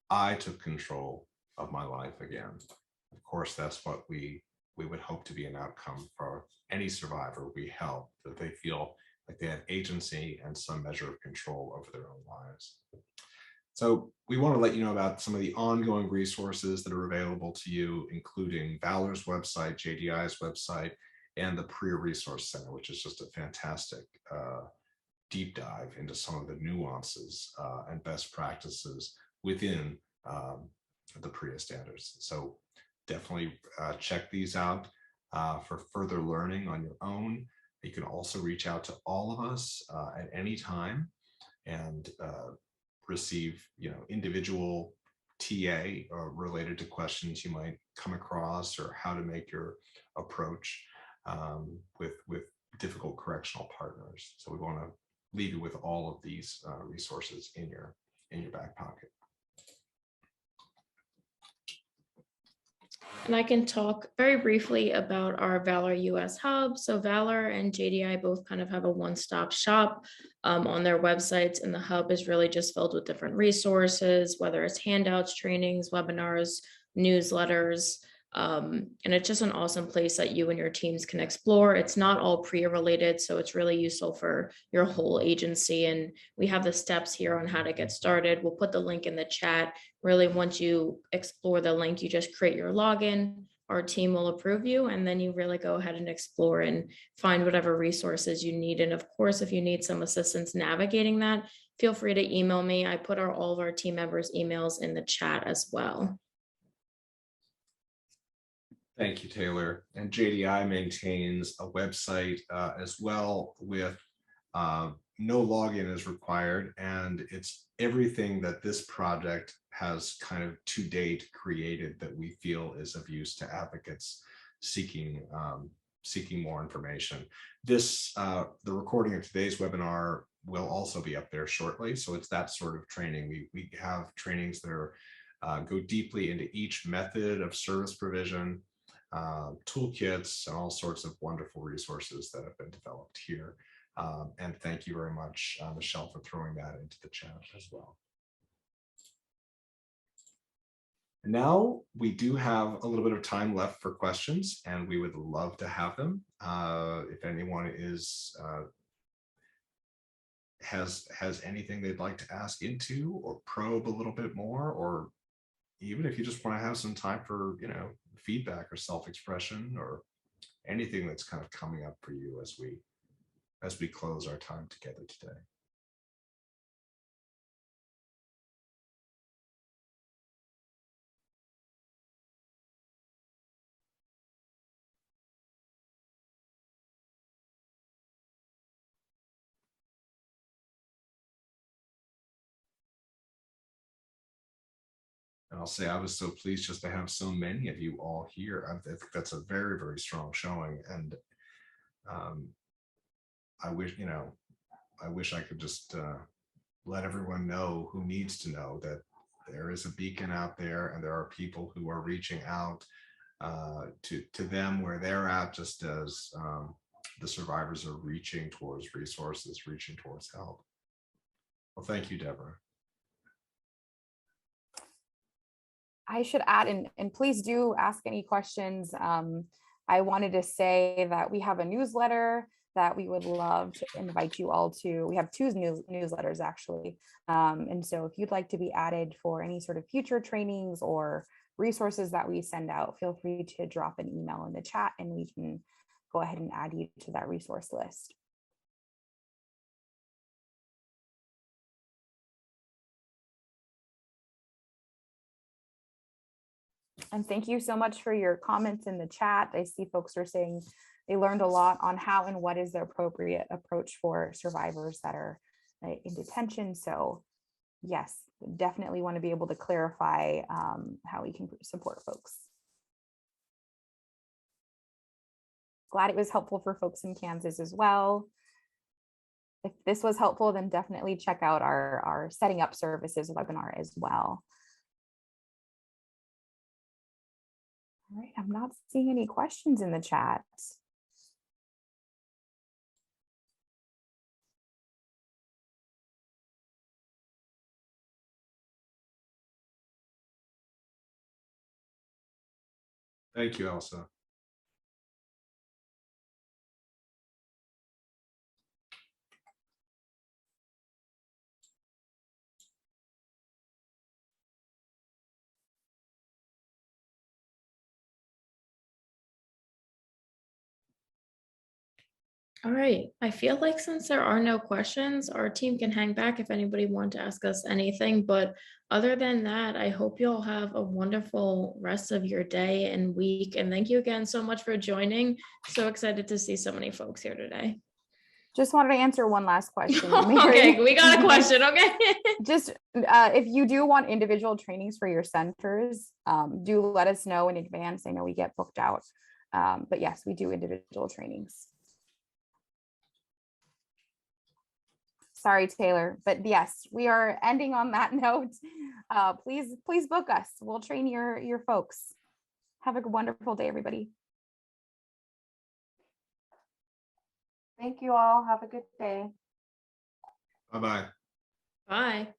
I took control of my life again. Of course, that's what we would hope to be an outcome for any survivor we help, that they feel like they have agency and some measure of control over their own lives. So we want to let you know about some of the ongoing resources that are available to you, including Valor's website, JDI's website, and the PREA Resource Center, which is just a fantastic deep dive into some of the nuances and best practices within the PREA standards. So definitely check these out for further learning on your own. You can also reach out to all of us at any time and receive, individual TA related to questions you might come across, or how to make your approach with difficult correctional partners. So we want to leave you with all of these resources in your back pocket. And I can talk very briefly about our Valor US hub. So Valor and JDI both kind of have a one-stop shop on their websites, and the hub is really just filled with different resources, whether it's handouts, trainings, webinars, newsletters. And it's just an awesome place that you and your teams can explore. It's not all PREA related, so it's really useful for your whole agency. And we have the steps here on how to get started. We'll put the link in the chat. Really, once you explore the link, you just create your login. Our team will approve you, and then you really go ahead and explore and find whatever resources you need. And of course, if you need some assistance navigating that, feel free to email me. I put all of our team members' emails in the chat as well. Thank you, Taylor. And JDI maintains a website as well with no login is required. And it's everything that this project has kind of to date created that we feel is of use to advocates seeking more information. This, the recording of today's webinar will also be up there shortly. So it's that sort of training. We have trainings that are go deeply into each method of service provision, toolkits, and all sorts of wonderful resources that have been developed here. And thank you very much, Michelle, for throwing that into the chat as well. Now we do have a little bit of time left for questions, and we would love to have them. If anyone has anything they'd like to ask into or probe a little bit more, or even if you just want to have some time for, feedback or self-expression, or anything that's kind of coming up for you as we close our time together today. And I'll say I was so pleased just to have so many of you all here. I think that's a very, very strong showing. And I wish, I wish I could just let everyone know who needs to know that there is a beacon out there, and there are people who are reaching out to them where they're at, just as the survivors are reaching towards resources, reaching towards help. Well, thank you, Deborah. I should add, and please do ask any questions. I wanted to say that we have a newsletter that we would love to invite you all to. We have two newsletters actually. And so if you'd like to be added for any sort of future trainings or resources that we send out, feel free to drop an email in the chat and we can go ahead and add you to that resource list. And thank you so much for your comments in the chat. I see folks are saying they learned a lot on how and what is the appropriate approach for survivors that are in detention. So yes, definitely want to be able to clarify how we can support folks. Glad it was helpful for folks in Kansas as well. If this was helpful, then definitely check out our setting up services webinar as well. All right, I'm not seeing any questions in the chat. Thank you, Elsa. All right, I feel like since there are no questions, our team can hang back if anybody wants to ask us anything. But other than that, I hope you all have a wonderful rest of your day and week. And thank you again so much for joining. So excited to see so many folks here today. Just wanted to answer one last question. Okay, we got a question. Okay. Just if you do want individual trainings for your centers, do let us know in advance. I know we get booked out. But yes, we do individual trainings. Sorry, Taylor, but yes, we are ending on that note. Please book us. We'll train your folks. Have a wonderful day, everybody. Thank you all. Have a good day. Bye-bye. Bye.